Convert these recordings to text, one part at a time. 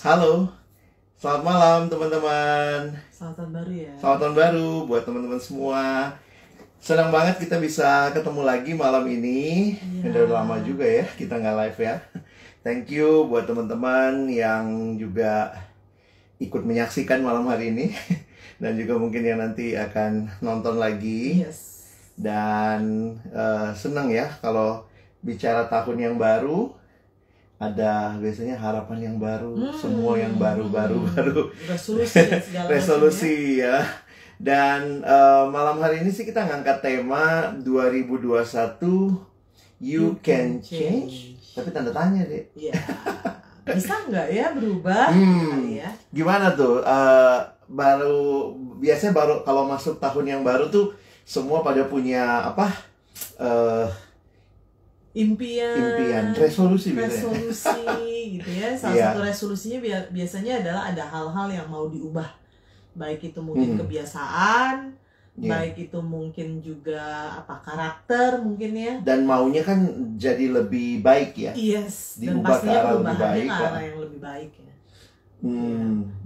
Halo, selamat malam teman-teman. Selamat tahun baru ya. Selamat tahun baru buat teman-teman semua. Senang banget kita bisa ketemu lagi malam ini. Iya. Udah lama juga ya kita nggak live ya. Thank you buat teman-teman yang juga ikut menyaksikan malam hari ini. Dan juga mungkin yang nanti akan nonton lagi. Yes. Dan senang ya kalau bicara tahun yang baru, ada biasanya harapan yang baru, semua yang baru. Resolusi dan segala Resolusi ya. Dan malam hari ini sih kita ngangkat tema 2021 You Can Change. Tapi tanda tanya deh. Iya. Bisa nggak ya berubah? Kali ya. Gimana tuh? Biasanya baru kalau masuk tahun yang baru tuh semua pada punya apa? Impian, resolusi gitu ya. Salah satu resolusinya biasanya adalah ada hal-hal yang mau diubah, baik itu mungkin kebiasaan, baik itu mungkin juga karakter mungkin ya, dan maunya kan jadi lebih baik ya. Yes. Dan Diubah pastinya ke arah lebih perubahannya baik, ke arah yang lebih baik ya.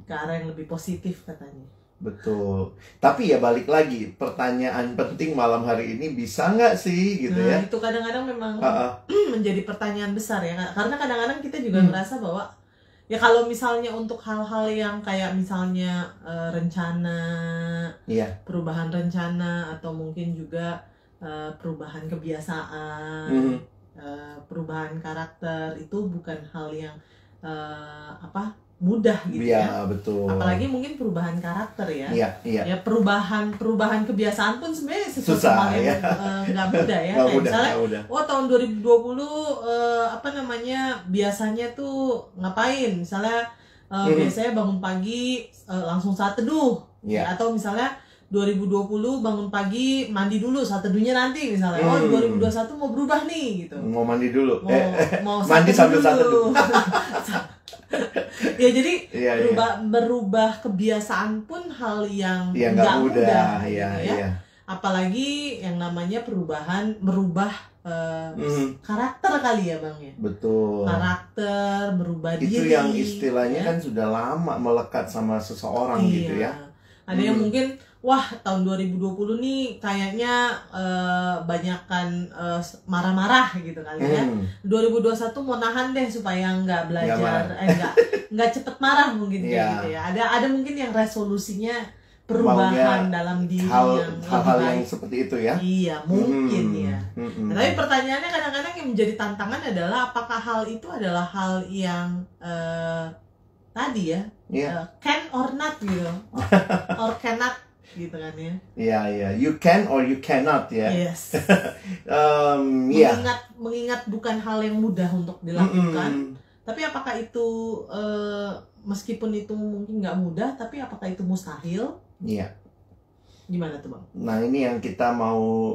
Ke arah yang lebih positif katanya. Betul. Tapi ya balik lagi, pertanyaan penting malam hari ini, bisa nggak sih gitu ya? Itu kadang-kadang memang menjadi pertanyaan besar ya, karena kadang-kadang kita juga ngerasa bahwa ya kalau misalnya untuk hal-hal yang kayak misalnya rencana, perubahan rencana, atau mungkin juga perubahan kebiasaan, perubahan karakter, itu bukan hal yang mudah gitu ya. Betul. Apalagi mungkin perubahan karakter ya. Iya. Ya perubahan kebiasaan pun sebenarnya sesuatu Susah, hal yang nggak mudah ya. Nggak Kayak mudah, misalnya, nggak mudah. tahun 2020 biasanya tuh ngapain? Misalnya biasanya bangun pagi langsung saat teduh. Ya, atau misalnya 2020 bangun pagi mandi dulu, saat teduhnya nanti misalnya. 2021 mau berubah nih gitu. Mau mandi dulu. Mau mandi sambil saat teduh. Ya jadi berubah kebiasaan pun hal yang nggak mudah ya. Apalagi yang namanya merubah karakter kali ya Bang ya. Betul. Karakter, merubah diri. Itu yang istilahnya kan sudah lama melekat sama seseorang gitu ya. Ada yang mungkin tahun 2020 nih kayaknya banyakan marah-marah gitu kali ya. 2021 mau nahan deh supaya nggak belajar, nggak cepet marah mungkin gitu ya. Ada mungkin yang resolusinya perubahan dalam diri hal-hal yang seperti itu ya. Iya mungkin ya. Nah, tapi pertanyaannya kadang-kadang yang menjadi tantangan adalah apakah hal itu adalah hal yang tadi ya, can or not gitu, or cannot gitu kan ya. Iya, you can or you cannot ya. Yes. Mengingat bukan hal yang mudah untuk dilakukan, tapi apakah itu meskipun itu mungkin nggak mudah, tapi apakah itu mustahil? Iya. Gimana tuh Bang? Nah ini yang kita mau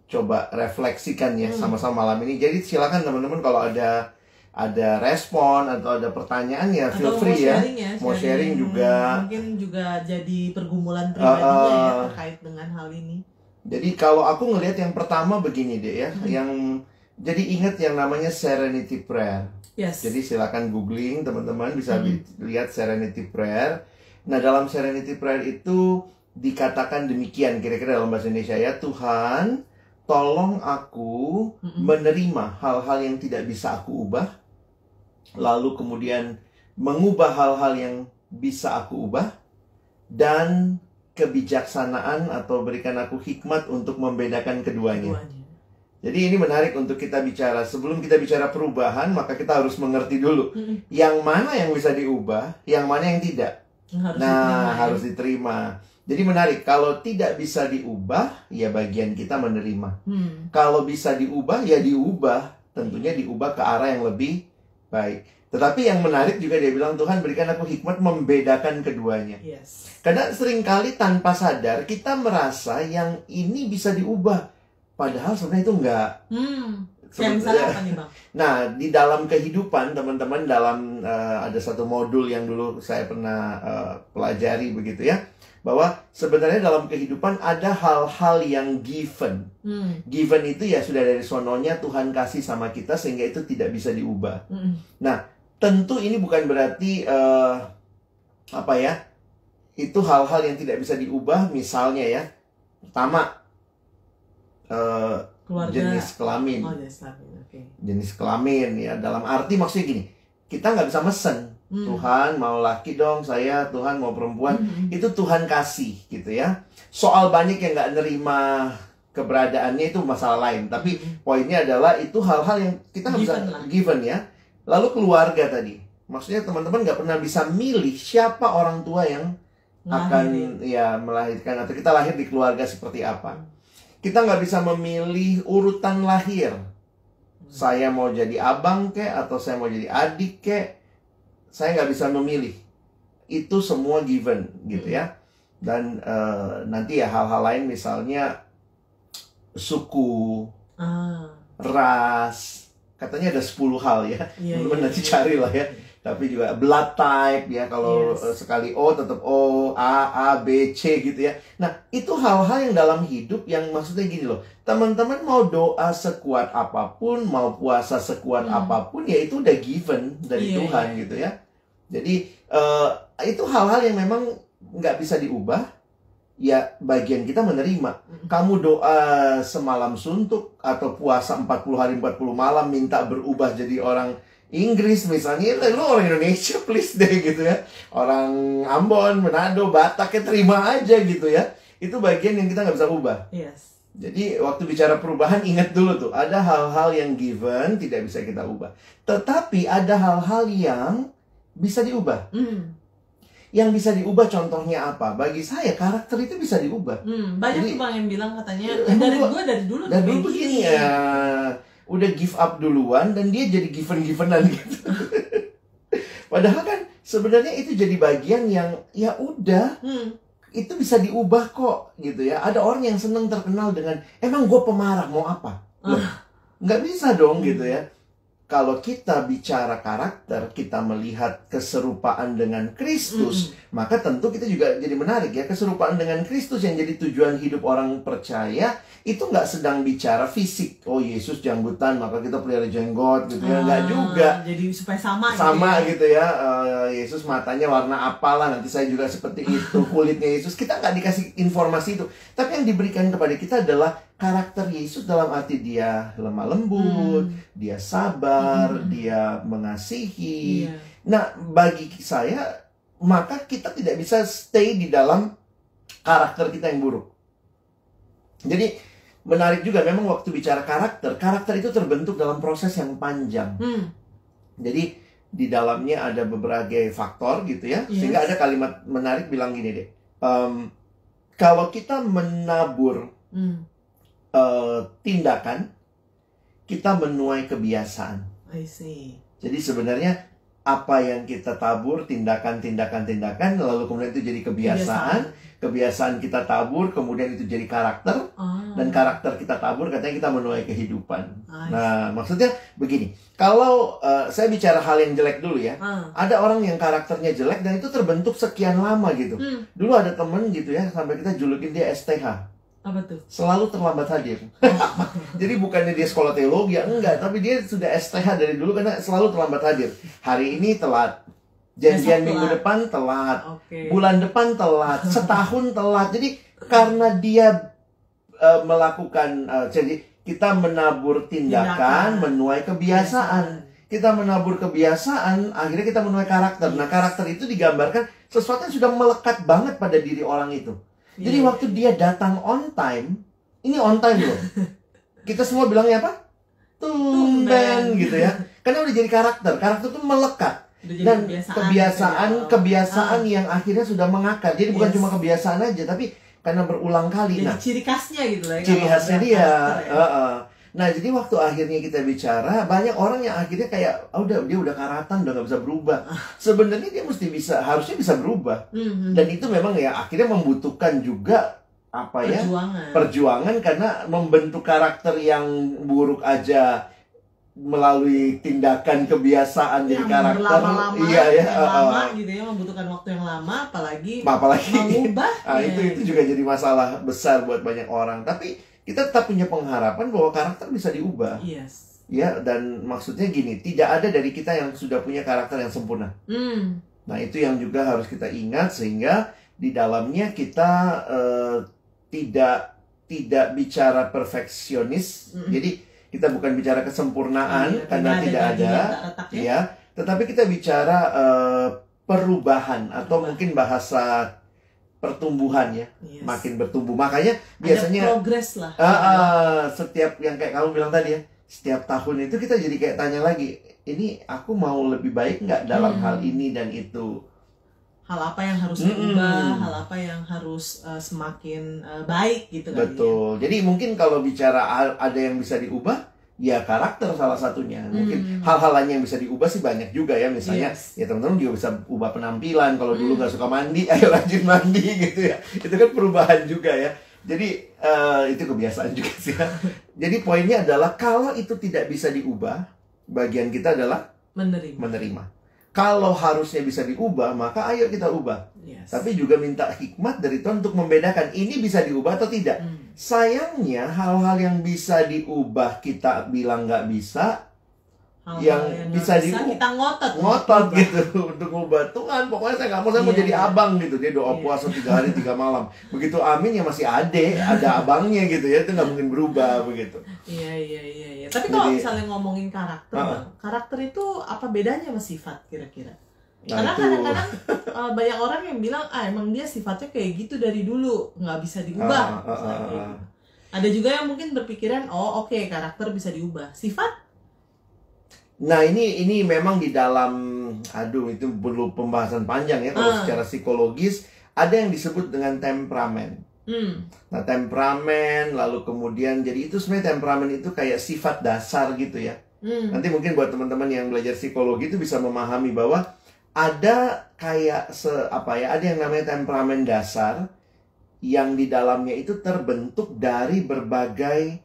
coba refleksikan ya sama-sama malam ini. Jadi silakan teman-teman kalau ada respon atau ada pertanyaan ya feel free ya. Mau sharing juga. Mungkin juga jadi pergumulan pribadinya ya terkait dengan hal ini. Jadi kalau aku ngelihat yang pertama begini deh ya, jadi ingat yang namanya Serenity Prayer. Yes. Jadi silakan googling teman-teman, bisa lihat Serenity Prayer. Nah dalam Serenity Prayer itu dikatakan demikian kira-kira dalam bahasa Indonesia ya, Tuhan tolong aku menerima hal-hal yang tidak bisa aku ubah, lalu kemudian mengubah hal-hal yang bisa aku ubah, dan kebijaksanaan atau berikan aku hikmat untuk membedakan keduanya. Jadi ini menarik untuk kita bicara. Sebelum kita bicara perubahan, maka kita harus mengerti dulu yang mana yang bisa diubah, yang mana yang tidak. Harus diterima. Jadi menarik, kalau tidak bisa diubah, ya bagian kita menerima. Kalau bisa diubah, ya diubah. Tentunya diubah ke arah yang lebih baik. Tetapi yang menarik juga dia bilang, Tuhan berikan aku hikmat membedakan keduanya. Yes. Karena seringkali tanpa sadar kita merasa yang ini bisa diubah. Padahal sebenarnya itu enggak. Kayak misalnya apa nih Bang? Nah, di dalam kehidupan teman-teman, dalam ada satu modul yang dulu saya pernah pelajari begitu ya, bahwa sebenarnya dalam kehidupan ada hal-hal yang given. Given itu ya sudah dari sononya Tuhan kasih sama kita sehingga itu tidak bisa diubah. Nah, tentu ini bukan berarti apa ya, itu hal-hal yang tidak bisa diubah. Misalnya ya, pertama jenis kelamin. Jenis kelamin ya, dalam arti maksudnya gini, kita nggak bisa mesen. Tuhan mau laki dong saya, Tuhan mau perempuan. Itu Tuhan kasih gitu ya. Soal banyak yang nggak nerima keberadaannya itu masalah lain. Tapi poinnya adalah itu hal-hal yang kita nggak bisa given ya. Lalu keluarga tadi, maksudnya teman-teman nggak pernah bisa milih siapa orang tua yang akan ya melahirkan, atau kita lahir di keluarga seperti apa. Kita nggak bisa memilih urutan lahir. Saya mau jadi abang kek, atau saya mau jadi adik kek. Saya nggak bisa memilih. Itu semua given gitu ya. Dan nanti ya hal-hal lain, misalnya suku, ras. Katanya ada 10 hal ya. Teman-teman nanti carilah ya. Tapi juga blood type ya, kalau sekali O tetap O, A, B, C gitu ya. Nah, itu hal-hal yang dalam hidup yang maksudnya gini loh. Teman-teman mau doa sekuat apapun, mau puasa sekuat apapun, ya itu udah given dari Tuhan gitu ya. Jadi, itu hal-hal yang memang nggak bisa diubah. Ya, bagian kita menerima. Kamu doa semalam suntuk, atau puasa 40 hari 40 malam, minta berubah jadi orang Inggris misalnya, lu orang Indonesia please deh gitu ya. Orang Ambon, Manado, Batak ya terima aja gitu ya. Itu bagian yang kita nggak bisa ubah. Jadi waktu bicara perubahan, ingat dulu tuh, ada hal-hal yang given, tidak bisa kita ubah. Tetapi ada hal-hal yang bisa diubah. Yang bisa diubah contohnya apa? Bagi saya karakter itu bisa diubah. Banyak tuh Bang yang bilang katanya dari dulu begini ya. Udah give up duluan dan dia jadi given-givenan gitu. Padahal kan sebenarnya itu jadi bagian yang ya udah itu bisa diubah kok gitu ya. Ada orang yang seneng terkenal dengan emang gue pemarah mau apa? Loh, nggak bisa dong gitu ya. Kalau kita bicara karakter, kita melihat keserupaan dengan Kristus, maka tentu kita juga jadi menarik ya. Keserupaan dengan Kristus yang jadi tujuan hidup orang percaya, itu nggak sedang bicara fisik. Oh, Yesus janggutan, maka kita pelihara jenggot gitu ya. Nggak juga. Jadi supaya sama gitu ya. Yesus matanya warna apalah, nanti saya juga seperti itu. Kulitnya Yesus, kita nggak dikasih informasi itu. Tapi yang diberikan kepada kita adalah karakter Yesus dalam arti dia lemah lembut, dia sabar, dia mengasihi. Nah, bagi saya, maka kita tidak bisa stay di dalam karakter kita yang buruk. Jadi, menarik juga memang waktu bicara karakter itu terbentuk dalam proses yang panjang. Jadi, di dalamnya ada beberapa faktor gitu ya. Sehingga ada kalimat menarik bilang gini deh. Kalau kita menabur tindakan, kita menuai kebiasaan. I see. Jadi sebenarnya apa yang kita tabur, tindakan, lalu kemudian itu jadi kebiasaan kita tabur, kemudian itu jadi karakter, dan karakter kita tabur, katanya kita menuai kehidupan. Nah, maksudnya begini, kalau saya bicara hal yang jelek dulu ya, ada orang yang karakternya jelek dan itu terbentuk sekian lama gitu. Dulu ada temen gitu ya, sampai kita julukin dia STH. Apa tuh? Selalu terlambat hadir. Jadi bukannya dia sekolah teologi, enggak, tapi dia sudah STH dari dulu karena selalu terlambat hadir. Hari ini telat, janjian minggu depan telat, bulan depan telat, setahun telat. Jadi karena dia melakukan, jadi kita menabur tindakan, menuai kebiasaan. Kita menabur kebiasaan, akhirnya kita menuai karakter. Nah, karakter itu digambarkan sesuatu yang sudah melekat banget pada diri orang itu. Jadi waktu dia datang on time, ini on time loh. Kita semua bilangnya apa? Tumben gitu ya. Karena udah jadi karakter. Karakter itu melekat. Dan kebiasaan yang akhirnya sudah mengakar. Jadi bukan cuma kebiasaan aja, tapi karena berulang kali. Jadi ciri khasnya gitu lah. Ciri khasnya dia. Nah, jadi waktu akhirnya kita bicara, banyak orang yang akhirnya kayak, dia udah karatan, udah gak bisa berubah. Sebenarnya dia harusnya bisa berubah. Dan itu memang ya akhirnya membutuhkan juga perjuangan karena membentuk karakter yang buruk aja melalui tindakan kebiasaan jadi karakter lama gitu ya, membutuhkan waktu yang lama, apalagi mengubah. Itu juga jadi masalah besar buat banyak orang. Tapi kita tetap punya pengharapan bahwa karakter bisa diubah. Ya, dan maksudnya gini, tidak ada dari kita yang sudah punya karakter yang sempurna. Nah, itu yang juga harus kita ingat, sehingga di dalamnya kita tidak bicara perfeksionis. Jadi kita bukan bicara kesempurnaan, karena tidak ada, ya. Tetapi kita bicara perubahan, atau mungkin bahasa pertumbuhan, ya. Makin bertumbuh. Makanya biasanya ada progres lah. Setiap yang kayak kamu bilang tadi, ya, setiap tahun itu kita jadi kayak tanya lagi, ini aku mau lebih baik nggak dalam hal ini dan itu. Hal apa yang harus diubah, hal apa yang harus semakin baik gitu kan. Betul. Ya? Jadi mungkin kalau bicara ada yang bisa diubah, ya karakter salah satunya. Mungkin hal-hal lain yang bisa diubah sih banyak juga, ya. Misalnya, ya teman-teman juga bisa ubah penampilan. Kalau dulu nggak suka mandi, ayo rajin mandi gitu, ya. Itu kan perubahan juga, ya. Jadi itu kebiasaan juga sih, ya. Jadi poinnya adalah kalau itu tidak bisa diubah, bagian kita adalah menerima. Kalau harusnya bisa diubah, maka ayo kita ubah. Tapi juga minta hikmat dari Tuhan untuk membedakan ini bisa diubah atau tidak. Sayangnya hal-hal yang bisa diubah kita bilang nggak bisa. Yang bisa diubah kita ngotot gitu untuk ubah. Tuhan, pokoknya saya nggak mau, saya mau jadi abang gitu. Dia doa puasa 3 hari 3 malam. Begitu amin, ya masih ada abangnya gitu, ya. Itu nggak mungkin berubah begitu. Iya. Tapi kalau misalnya ngomongin karakter, karakter itu apa bedanya sama sifat kira-kira? Karena kadang-kadang banyak orang yang bilang, emang dia sifatnya kayak gitu dari dulu, nggak bisa diubah. Ada juga yang mungkin berpikiran, oke, karakter bisa diubah. Sifat? Nah, ini memang di dalam, itu perlu pembahasan panjang, ya. Kalau secara psikologis, ada yang disebut dengan temperamen. Nah, temperamen, lalu kemudian, jadi itu sebenarnya temperamen itu kayak sifat dasar gitu, ya. Nanti mungkin buat teman-teman yang belajar psikologi itu bisa memahami bahwa ada kayak ada yang namanya temperamen dasar, yang di dalamnya itu terbentuk dari berbagai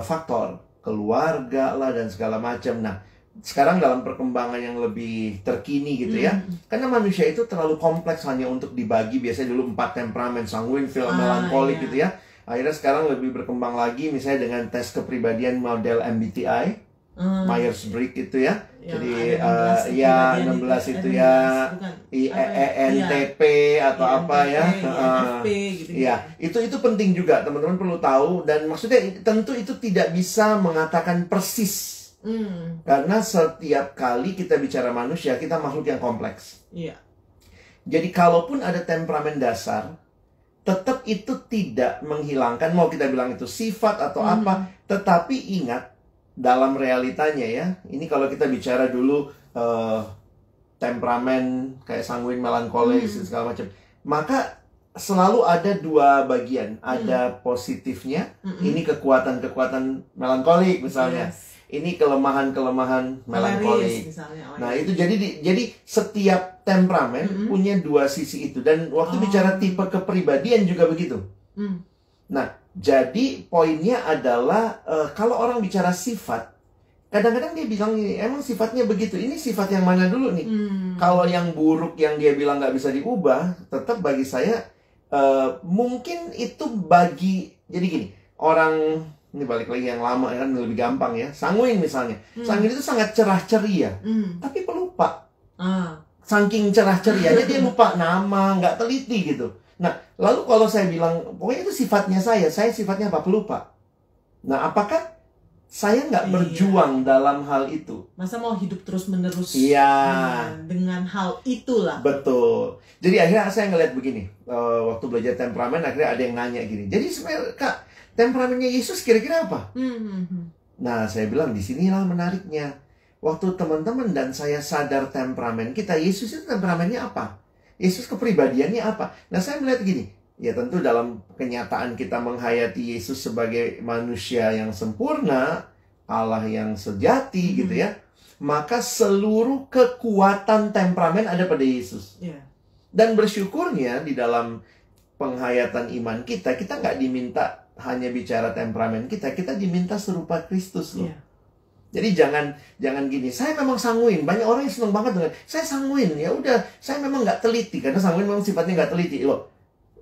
faktor, keluarga lah dan segala macam. Nah, sekarang dalam perkembangan yang lebih terkini gitu, ya, karena manusia itu terlalu kompleks hanya untuk dibagi. Biasanya dulu 4 temperamen, sanguin, melankolik gitu, ya. Akhirnya sekarang lebih berkembang lagi, misalnya dengan tes kepribadian model MBTI, Myers-Briggs itu, ya. Jadi 16 itu, ya, INTP atau apa, ya. Ya, itu penting juga teman-teman perlu tahu, dan maksudnya tentu itu tidak bisa mengatakan persis. Karena setiap kali kita bicara manusia, kita makhluk yang kompleks. Jadi kalaupun ada temperamen dasar, tetap itu tidak menghilangkan, mau kita bilang itu sifat atau apa, tetapi ingat, dalam realitanya, ya, ini kalau kita bicara dulu temperamen kayak sanguin, melankolik, segala macam, maka selalu ada 2 bagian. Ada positifnya, ini kekuatan-kekuatan melankolik misalnya. Ini kelemahan-kelemahan melankolik. Nah, itu jadi setiap temperamen punya 2 sisi itu. Dan waktu bicara tipe kepribadian juga begitu. Nah, jadi poinnya adalah kalau orang bicara sifat, kadang-kadang dia bilang ini, emang sifatnya begitu. Ini sifat yang mana dulu nih? Kalau yang buruk yang dia bilang nggak bisa diubah, tetap bagi saya mungkin itu jadi gini, orang. Ini balik lagi yang lama, kan lebih gampang, ya. Sanguin misalnya. Sanguin itu sangat cerah ceria, tapi pelupa. Saking cerah cerianya dia lupa nama, nggak teliti gitu. Nah, lalu kalau saya bilang, pokoknya itu sifatnya saya sifatnya apa? Pelupa. Nah, apakah saya nggak berjuang dalam hal itu? Masa mau hidup terus-menerus dengan hal itulah. Betul. Jadi akhirnya saya ngeliat begini, waktu belajar temperamen, akhirnya ada yang nanya gini, jadi sebenarnya, Kak, temperamennya Yesus kira-kira apa? Nah, saya bilang disinilah menariknya. Waktu teman-teman dan saya sadar temperamen kita, Yesus itu temperamennya apa? Yesus kepribadiannya apa? Nah, saya melihat gini, ya tentu dalam kenyataan kita menghayati Yesus sebagai manusia yang sempurna, Allah yang sejati gitu, ya. Maka seluruh kekuatan temperamen ada pada Yesus. Dan bersyukurnya di dalam penghayatan iman kita nggak diminta hanya bicara temperamen kita diminta serupa Kristus loh. Jadi jangan gini, saya memang sanguin. Banyak orang yang senang banget dengan saya sanguin. Ya udah, saya memang nggak teliti, karena sanguin memang sifatnya nggak teliti loh.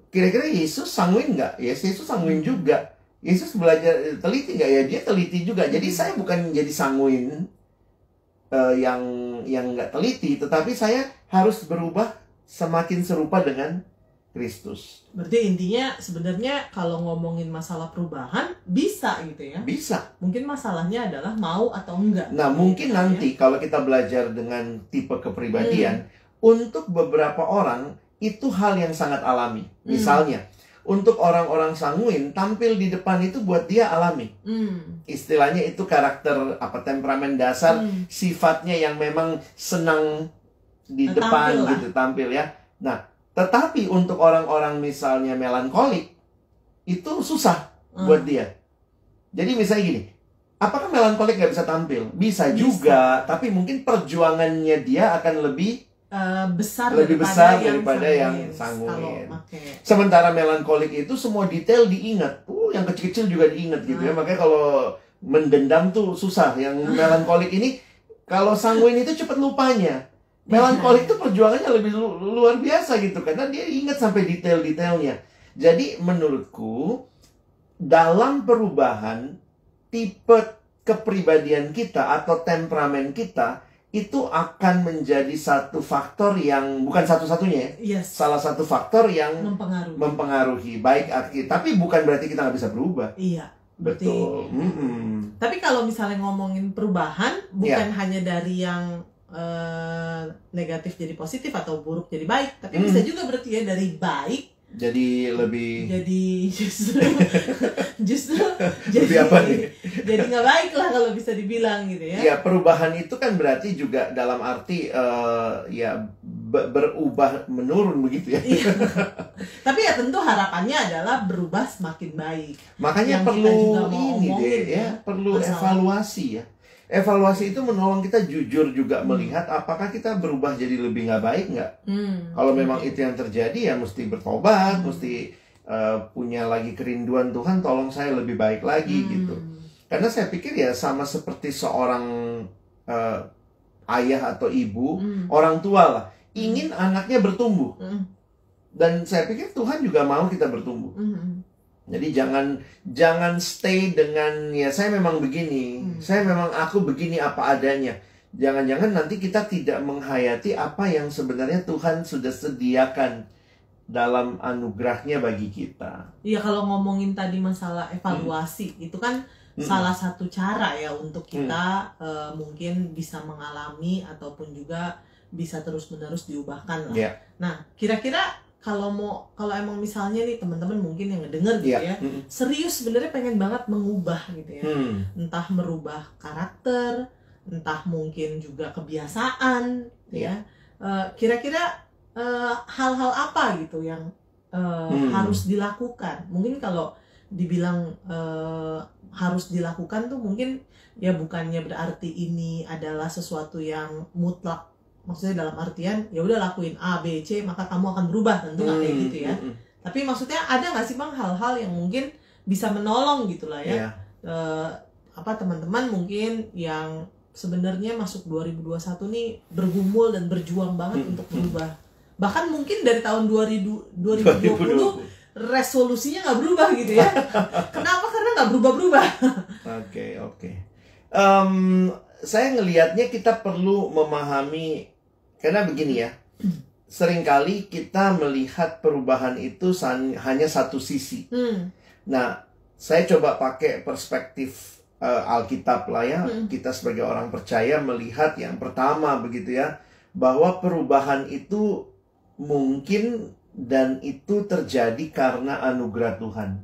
Kira-kira Yesus sanguin nggak? Ya, Yesus sanguin juga. Yesus belajar teliti nggak ya? Dia teliti juga. Jadi saya bukan jadi sanguin yang nggak teliti, tetapi saya harus berubah semakin serupa dengan Kristus. Berarti intinya sebenarnya kalau ngomongin masalah perubahan bisa gitu ya? Bisa. Mungkin masalahnya adalah mau atau enggak. Nah mungkin nanti kalau kita belajar dengan tipe kepribadian, untuk beberapa orang itu hal yang sangat alami. Misalnya, untuk orang-orang sanguin, tampil di depan itu buat dia alami. Istilahnya itu karakter temperamen dasar, sifatnya yang memang senang di depan gitu, tampil ya. Nah, tetapi untuk orang-orang misalnya melankolik, itu susah buat dia. Jadi misalnya gini, apakah melankolik nggak bisa tampil? Bisa juga, tapi mungkin perjuangannya dia akan lebih besar daripada yang sanguin. Sementara melankolik itu semua detail diingat. Yang kecil-kecil juga diingat gitu ya. Makanya kalau mendendam tuh susah. Yang melankolik ini, kalau sanguin itu cepat lupanya. Melankolik itu perjuangannya lebih luar biasa gitu. Karena dia ingat sampai detail-detailnya. Jadi menurutku, dalam perubahan, tipe kepribadian kita atau temperamen kita, itu akan menjadi satu faktor yang bukan satu-satunya ya. Salah satu faktor yang mempengaruhi baik aktif, tapi bukan berarti kita nggak bisa berubah. Iya, betul. Tapi kalau misalnya ngomongin perubahan, bukan hanya dari yang negatif jadi positif atau buruk jadi baik, tapi bisa juga berarti ya dari baik jadi lebih, jadi justru lebih apa nih? Jadi nggak baik lah kalau bisa dibilang gitu ya. Ya, perubahan itu kan berarti juga dalam arti berubah menurun begitu ya. Tapi ya tentu harapannya adalah berubah semakin baik. Makanya perlu ini deh ya, perlu evaluasi ya. Evaluasi itu menolong kita jujur juga melihat apakah kita berubah jadi lebih nggak baik nggak. Kalau memang itu yang terjadi ya mesti bertobat, mesti punya lagi kerinduan Tuhan, tolong saya lebih baik lagi gitu. Karena saya pikir ya sama seperti seorang ayah atau ibu, orang tua lah, ingin anaknya bertumbuh. Dan saya pikir Tuhan juga mau kita bertumbuh. Jadi jangan stay dengan ya saya memang begini, aku begini apa adanya. Jangan-jangan nanti kita tidak menghayati apa yang sebenarnya Tuhan sudah sediakan dalam anugerahnya bagi kita. Iya, kalau ngomongin tadi masalah evaluasi, itu kan salah satu cara ya untuk kita mungkin bisa mengalami ataupun juga bisa terus-menerus diubahkan lah. Nah, kira-kira kalau emang misalnya nih teman-teman mungkin yang ngedenger gitu ya, serius sebenarnya pengen banget mengubah gitu ya, entah merubah karakter, entah mungkin juga kebiasaan, ya, kira-kira hal-hal apa gitu yang harus dilakukan? Mungkin kalau dibilang harus dilakukan tuh mungkin ya bukannya berarti ini adalah sesuatu yang mutlak. Maksudnya dalam artian ya udah lakuin A, B, C maka kamu akan berubah, tentu nggak kayak gitu ya. Tapi maksudnya ada nggak sih Bang hal-hal yang mungkin bisa menolong gitu lah ya. Teman-teman mungkin yang sebenarnya masuk 2021 nih bergumul dan berjuang banget untuk berubah. Bahkan mungkin dari tahun 2020 resolusinya nggak berubah gitu ya. Kenapa? Karena nggak berubah-berubah. Oke. Saya ngelihatnya kita perlu memahami. Karena begini ya, seringkali kita melihat perubahan itu hanya satu sisi. Nah, saya coba pakai perspektif Alkitab lah ya. Kita sebagai orang percaya melihat yang pertama begitu ya, bahwa perubahan itu mungkin dan itu terjadi karena anugerah Tuhan.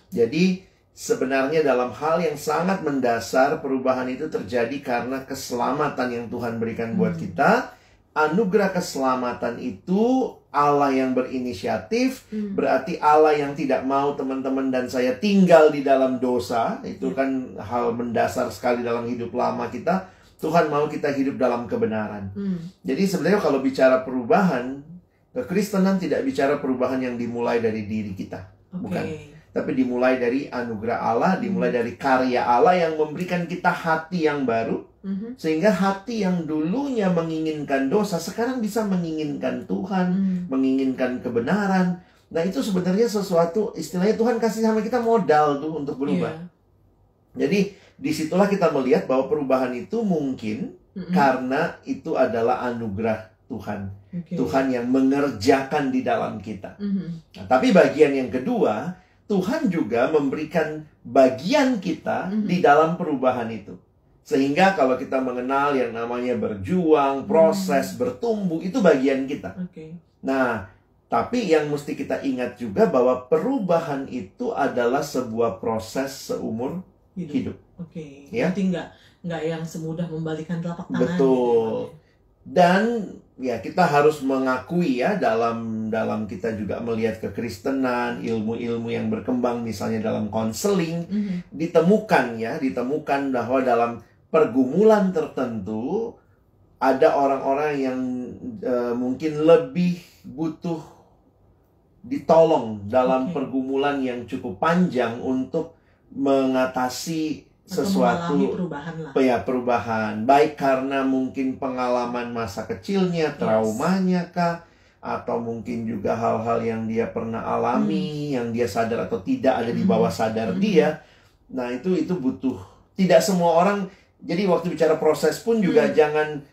Jadi sebenarnya dalam hal yang sangat mendasar, perubahan itu terjadi karena keselamatan yang Tuhan berikan buat kita. Anugerah keselamatan itu Allah yang berinisiatif, berarti Allah yang tidak mau teman-teman dan saya tinggal di dalam dosa. Itu kan hal mendasar sekali dalam hidup lama kita. Tuhan mau kita hidup dalam kebenaran. Jadi sebenarnya kalau bicara perubahan, kekristenan tidak bicara perubahan yang dimulai dari diri kita, bukan. Tapi dimulai dari anugerah Allah, dimulai dari karya Allah yang memberikan kita hati yang baru. Sehingga hati yang dulunya menginginkan dosa, sekarang bisa menginginkan Tuhan, menginginkan kebenaran. Nah itu sebenarnya sesuatu, istilahnya Tuhan kasih sama kita modal tuh untuk berubah. Jadi disitulah kita melihat bahwa perubahan itu mungkin karena itu adalah anugerah Tuhan. Tuhan yang mengerjakan di dalam kita. Nah, tapi bagian yang kedua, Tuhan juga memberikan bagian kita di dalam perubahan itu. Sehingga kalau kita mengenal yang namanya berjuang, proses, bertumbuh, itu bagian kita. Nah, tapi yang mesti kita ingat juga bahwa perubahan itu adalah sebuah proses seumur hidup. Ya? Berarti nggak yang semudah membalikan telapak tangan. Betul. Dan ya kita harus mengakui ya dalam kita juga melihat kekristenan, ilmu-ilmu yang berkembang misalnya dalam konseling, ditemukan bahwa dalam pergumulan tertentu ada orang-orang yang mungkin lebih butuh ditolong dalam pergumulan yang cukup panjang untuk mengatasi sesuatu perubahan, baik karena mungkin pengalaman masa kecilnya, traumanya kah, atau mungkin juga hal-hal yang dia pernah alami, yang dia sadar atau tidak ada di bawah sadar dia. Nah itu butuh. Tidak semua orang. Jadi waktu bicara proses pun juga jangan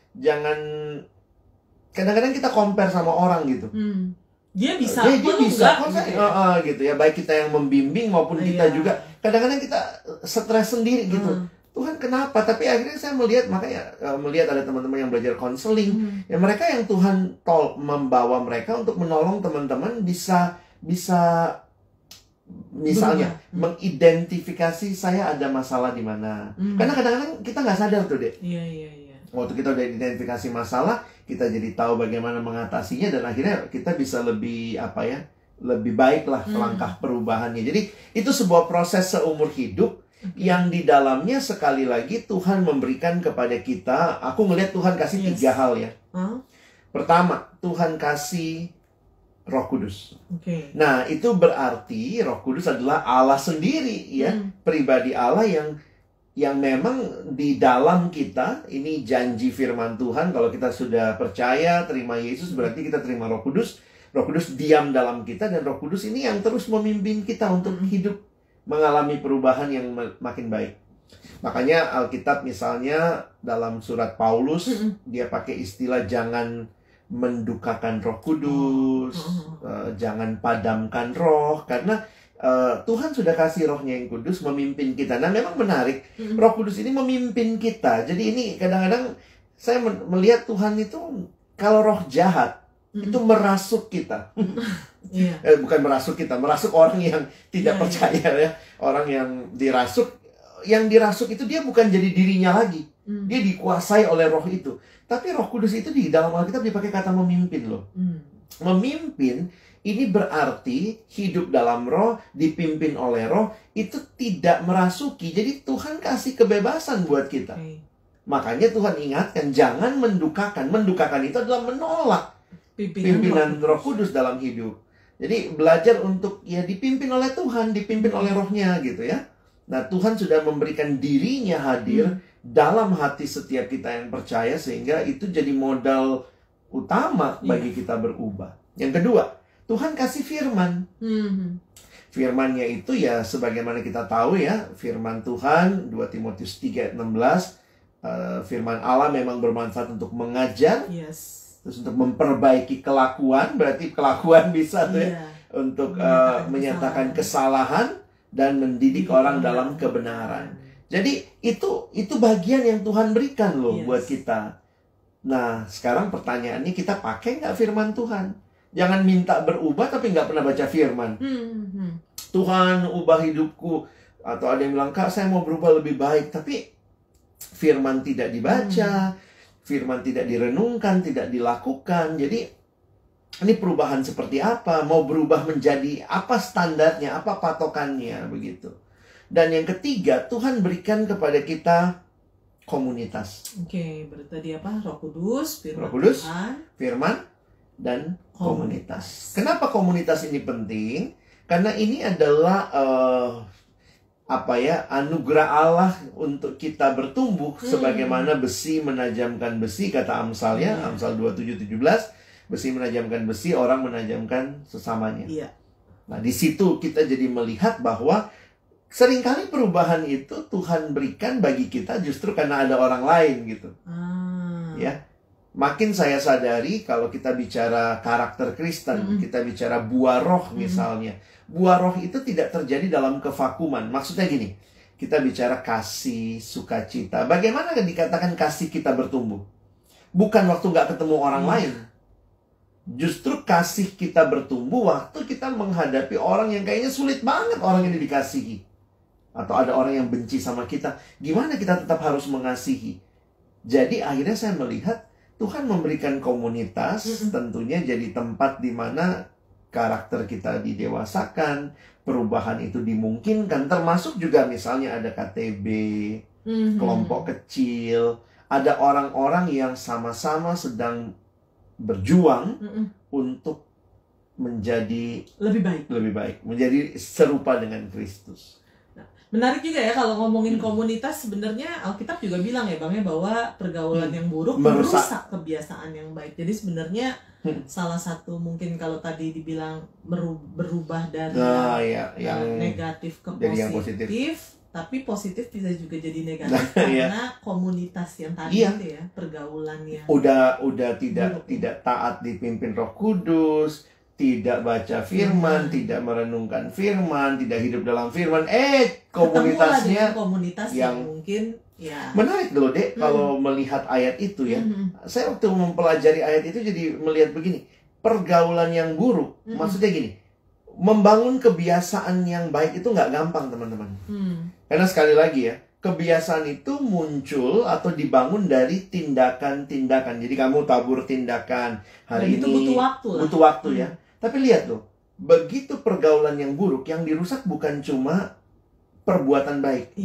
kadang-kadang kita compare sama orang gitu. Dia bisa kok saya gitu ya, baik kita yang membimbing maupun kita juga kadang-kadang kita stres sendiri gitu. Tuhan kenapa? Tapi akhirnya saya melihat ada teman-teman yang belajar konseling, ya mereka yang Tuhan membawa mereka untuk menolong teman-teman bisa misalnya mengidentifikasi saya ada masalah di mana. Karena kadang-kadang kita nggak sadar tuh, Dek. Waktu kita udah identifikasi masalah, kita jadi tahu bagaimana mengatasinya, dan akhirnya kita bisa lebih baik lah langkah perubahannya. Jadi itu sebuah proses seumur hidup yang di dalamnya sekali lagi Tuhan memberikan kepada kita. Aku ngelihat Tuhan kasih 3 hal ya. Pertama, Tuhan kasih Roh Kudus. Nah itu berarti Roh Kudus adalah Allah sendiri ya, pribadi Allah yang memang di dalam kita. Ini janji firman Tuhan. Kalau kita sudah percaya, terima Yesus, berarti kita terima Roh Kudus. Roh Kudus diam dalam kita, dan Roh Kudus ini yang terus memimpin kita untuk hidup mengalami perubahan yang makin baik. Makanya Alkitab misalnya dalam surat Paulus, dia pakai istilah jangan mendukakan Roh Kudus, jangan padamkan roh, karena Tuhan sudah kasih Rohnya yang kudus memimpin kita. Nah memang menarik, Roh Kudus ini memimpin kita. Jadi ini kadang-kadang saya melihat Tuhan itu kalau roh jahat itu merasuk kita. Bukan merasuk kita, merasuk orang yang tidak percaya ya. Orang yang dirasuk itu dia bukan jadi dirinya lagi. Dia dikuasai oleh roh itu. Tapi Roh Kudus itu di dalam Alkitab dipakai kata memimpin loh. Memimpin ini berarti hidup dalam roh, dipimpin oleh roh, itu tidak merasuki. Jadi Tuhan kasih kebebasan buat kita. Makanya Tuhan ingatkan, jangan mendukakan. Mendukakan itu adalah menolak pimpinan Roh Kudus dalam hidup. Jadi belajar untuk ya dipimpin oleh Tuhan, dipimpin oleh rohnya gitu ya. Nah Tuhan sudah memberikan dirinya hadir dalam hati setiap kita yang percaya, sehingga itu jadi modal utama bagi kita berubah. Yang kedua, Tuhan kasih firman. Firman-Nya itu ya sebagaimana kita tahu ya, firman Tuhan 2 Timotius 3 ayat 16, firman Allah memang bermanfaat untuk mengajar, terus untuk memperbaiki kelakuan, berarti kelakuan bisa tuh ya, untuk menyatakan kesalahan dan mendidik orang dalam kebenaran. Jadi itu bagian yang Tuhan berikan loh buat kita. Nah sekarang pertanyaannya, kita pakai nggak firman Tuhan? Jangan minta berubah tapi nggak pernah baca firman. Tuhan ubah hidupku. Atau ada yang bilang, Kak saya mau berubah lebih baik, tapi firman tidak dibaca, firman tidak direnungkan, tidak dilakukan. Jadi ini perubahan seperti apa? Mau berubah menjadi apa standarnya, apa patokannya begitu. Dan yang ketiga, Tuhan berikan kepada kita komunitas. Berarti tadi apa? Roh Kudus, firman, dan komunitas. Kenapa komunitas ini penting? Karena ini adalah anugerah Allah untuk kita bertumbuh sebagaimana besi menajamkan besi, kata Amsal ya, Amsal 27:17, besi menajamkan besi, orang menajamkan sesamanya. Nah, di situ kita jadi melihat bahwa seringkali perubahan itu Tuhan berikan bagi kita justru karena ada orang lain gitu. Ya. Makin saya sadari kalau kita bicara karakter Kristen, kita bicara buah roh misalnya. Buah roh itu tidak terjadi dalam kevakuman. Maksudnya gini, kita bicara kasih, sukacita. Bagaimana dikatakan kasih kita bertumbuh? Bukan waktu nggak ketemu orang lain. Justru kasih kita bertumbuh waktu kita menghadapi orang yang kayaknya sulit banget orang ini dikasihi. Atau ada orang yang benci sama kita. Gimana kita tetap harus mengasihi? Jadi akhirnya saya melihat Tuhan memberikan komunitas tentunya jadi tempat di mana karakter kita didewasakan, perubahan itu dimungkinkan. Termasuk juga misalnya ada KTB, kelompok kecil, ada orang-orang yang sama-sama sedang berjuang untuk menjadi lebih baik, menjadi serupa dengan Kristus. Nah, menarik juga ya kalau ngomongin komunitas, sebenarnya Alkitab juga bilang ya Bang ya, bahwa pergaulan yang buruk merusak kebiasaan yang baik. Jadi sebenarnya salah satu mungkin kalau tadi dibilang berubah dari yang negatif ke positif. Tapi positif bisa juga jadi negatif karena komunitas yang tadi itu ya, pergaulan yang udah tidak taat dipimpin Roh Kudus, tidak baca firman, tidak merenungkan firman, tidak hidup dalam firman. Komunitasnya komunitas yang mungkin menarik loh, Dek, kalau melihat ayat itu ya. Saya waktu mempelajari ayat itu jadi melihat begini, pergaulan yang buruk, maksudnya gini, membangun kebiasaan yang baik itu nggak gampang, teman-teman. Karena sekali lagi ya, kebiasaan itu muncul atau dibangun dari tindakan-tindakan. Jadi kamu tabur tindakan hari ini butuh waktu ya. Tapi lihat loh, begitu pergaulan yang buruk, yang dirusak bukan cuma perbuatan baik,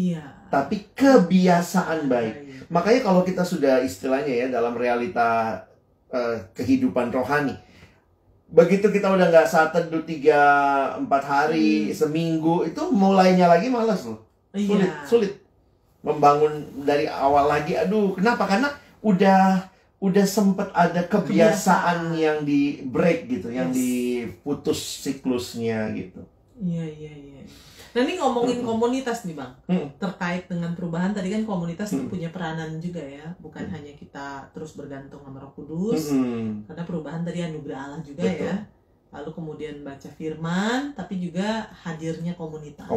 tapi kebiasaan baik. Makanya kalau kita sudah istilahnya ya dalam realita kehidupan rohani, begitu kita udah nggak saat teduh 3-4 hari, seminggu, itu mulainya lagi malas loh. Sulit membangun dari awal lagi. Aduh, kenapa? Karena udah sempet ada kebiasaan yang di break gitu, yang diputus siklusnya gitu. Iya. Nah, ini ngomongin komunitas nih Bang, terkait dengan perubahan. Tadi kan komunitas itu punya peranan juga ya, bukan hanya kita terus bergantung sama Roh Kudus, karena perubahan tadi anugerah Allah juga. Betul. Ya. Lalu kemudian baca firman, tapi juga hadirnya komunitas.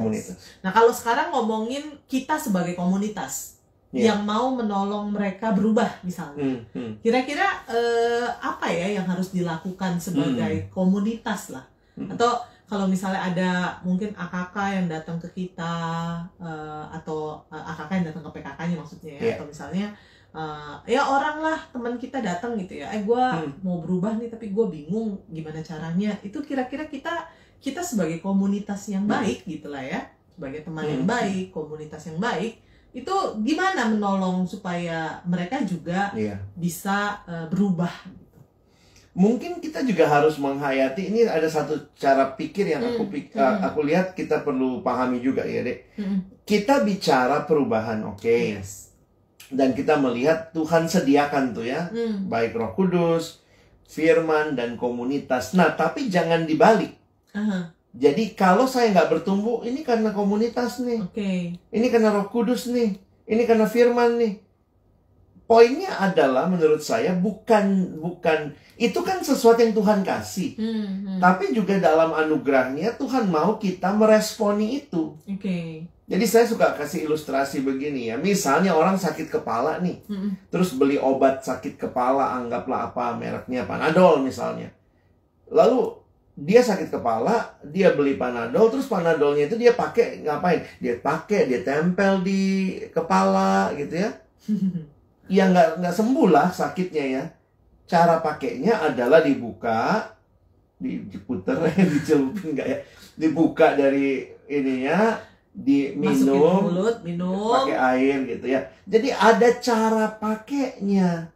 Nah, kalau sekarang ngomongin kita sebagai komunitas yang mau menolong mereka berubah misalnya, kira-kira apa ya yang harus dilakukan sebagai komunitas lah? Atau kalau misalnya ada mungkin AKK yang datang ke kita, atau AKK yang datang ke PKK-nya maksudnya ya, atau misalnya ya orang lah, teman kita datang gitu ya, gue mau berubah nih tapi gue bingung gimana caranya. Itu kira-kira kita sebagai komunitas yang baik gitulah ya, sebagai teman yang baik, komunitas yang baik, itu gimana menolong supaya mereka juga bisa berubah gitu. Mungkin kita juga harus menghayati, ini ada satu cara pikir yang aku lihat kita perlu pahami juga ya, Dek. Kita bicara perubahan, oke. Dan kita melihat Tuhan sediakan tuh ya, baik Roh Kudus, firman, dan komunitas. Nah, tapi jangan dibalik. Jadi kalau saya nggak bertumbuh, ini karena komunitas nih. Ini karena Roh Kudus nih. Ini karena firman nih. Poinnya adalah menurut saya bukan itu kan sesuatu yang Tuhan kasih. Tapi juga dalam anugerahnya Tuhan mau kita meresponi itu. Jadi saya suka kasih ilustrasi begini ya. Misalnya orang sakit kepala nih. Terus beli obat sakit kepala, anggaplah apa mereknya, Panadol misalnya. Lalu dia sakit kepala, dia beli Panadol, terus Panadolnya itu dia pakai ngapain? Dia tempel di kepala gitu ya. Ya nggak sembuh lah sakitnya ya. Cara pakainya adalah dibuka, diputer, dicelupin nggak ya? Dibuka dari ininya, diminum, minum, pakai air gitu ya. Jadi ada cara pakainya.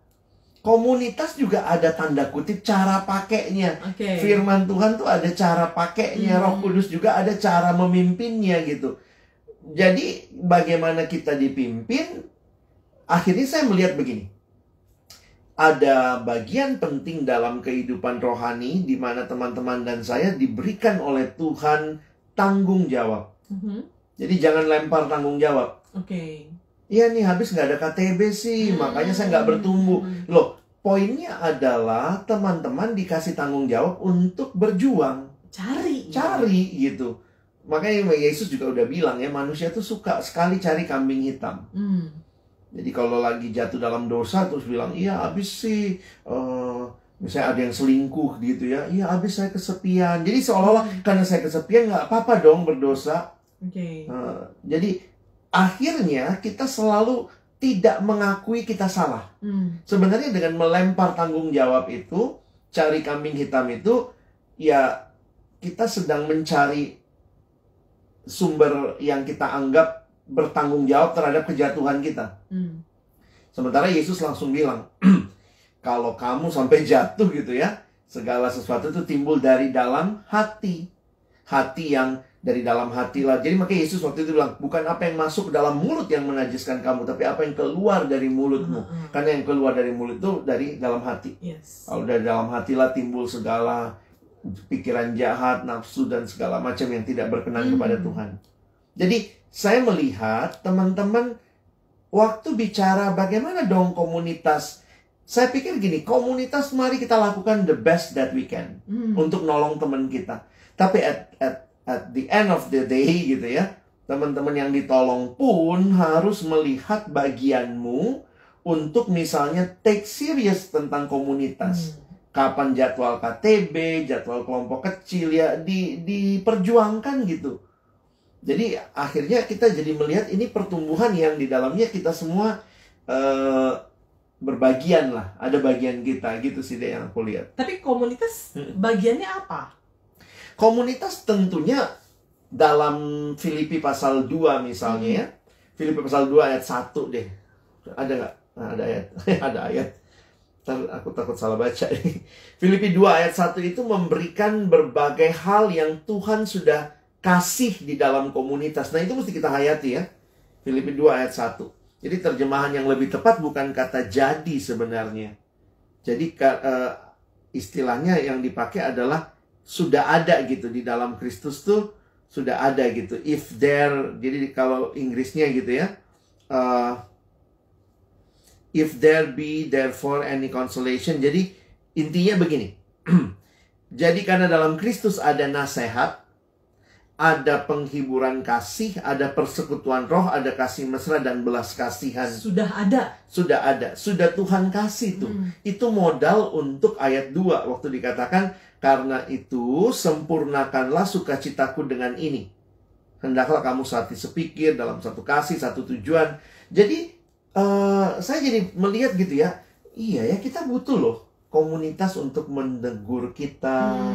Komunitas juga ada tanda kutip cara pakainya. Firman Tuhan tuh ada cara pakainya. Roh Kudus juga ada cara memimpinnya gitu. Jadi bagaimana kita dipimpin, akhirnya saya melihat begini. ada bagian penting dalam kehidupan rohani di mana teman-teman dan saya diberikan oleh Tuhan tanggung jawab. Jadi jangan lempar tanggung jawab. Iya nih, habis nggak ada KTB sih, makanya saya nggak bertumbuh. Loh, poinnya adalah teman-teman dikasih tanggung jawab untuk berjuang. Cari gitu. Makanya Yesus juga udah bilang ya, manusia tuh suka sekali cari kambing hitam. Jadi kalau lagi jatuh dalam dosa terus bilang, iya habis sih, misalnya ada yang selingkuh gitu ya, iya habis saya kesepian. Jadi seolah-olah karena saya kesepian nggak apa-apa dong berdosa. Jadi akhirnya kita selalu tidak mengakui kita salah. Sebenarnya dengan melempar tanggung jawab itu, cari kambing hitam itu, ya kita sedang mencari sumber yang kita anggap bertanggung jawab terhadap kejatuhan kita. Sementara Yesus langsung bilang, kalau kamu sampai jatuh gitu ya, segala sesuatu itu timbul dari dalam hati. Hati yang dari dalam hati lah. Jadi makanya Yesus waktu itu bilang, bukan apa yang masuk ke dalam mulut yang menajiskan kamu, tapi apa yang keluar dari mulutmu. Karena yang keluar dari mulut itu dari dalam hati. Kalau dari dalam hati lah timbul segala pikiran jahat, nafsu, dan segala macam yang tidak berkenan kepada Tuhan. Jadi saya melihat teman-teman waktu bicara bagaimana dong komunitas. Saya pikir gini, komunitas mari kita lakukan the best that we can untuk nolong teman kita. Tapi at the end of the day gitu ya, teman-teman yang ditolong pun harus melihat bagianmu untuk misalnya take serious tentang komunitas. Kapan jadwal KTB, jadwal kelompok kecil ya diperjuangkan gitu. Jadi akhirnya kita jadi melihat ini pertumbuhan yang di dalamnya kita semua berbagian lah. Ada bagian kita gitu sih deh yang aku lihat. Tapi komunitas bagiannya apa? Komunitas tentunya dalam Filipi pasal 2 misalnya ya. Filipi pasal 2 ayat 1 deh. Ada nggak? Nah, ada ayat. Ada ayat. Aku takut salah baca nih. Filipi 2 ayat 1 itu memberikan berbagai hal yang Tuhan sudah kasih di dalam komunitas. Nah itu mesti kita hayati ya. Filipi 2 ayat 1. Jadi terjemahan yang lebih tepat bukan kata jadi sebenarnya. Jadi istilahnya yang dipakai adalah sudah ada gitu. Di dalam Kristus tuh sudah ada gitu. If there, jadi kalau Inggrisnya gitu ya. If there be therefore any consolation. Jadi intinya begini. Jadi karena dalam Kristus ada nasihat, ada penghiburan kasih, ada persekutuan roh, ada kasih mesra dan belas kasihan. Sudah ada. Sudah ada. Sudah Tuhan kasih tuh. Itu modal untuk ayat 2. Waktu dikatakan, karena itu sempurnakanlah sukacitaku dengan ini. Hendaklah kamu sehati sepikir dalam satu kasih, satu tujuan. Jadi, saya jadi melihat gitu ya. Iya ya, kita butuh loh komunitas untuk menegur kita,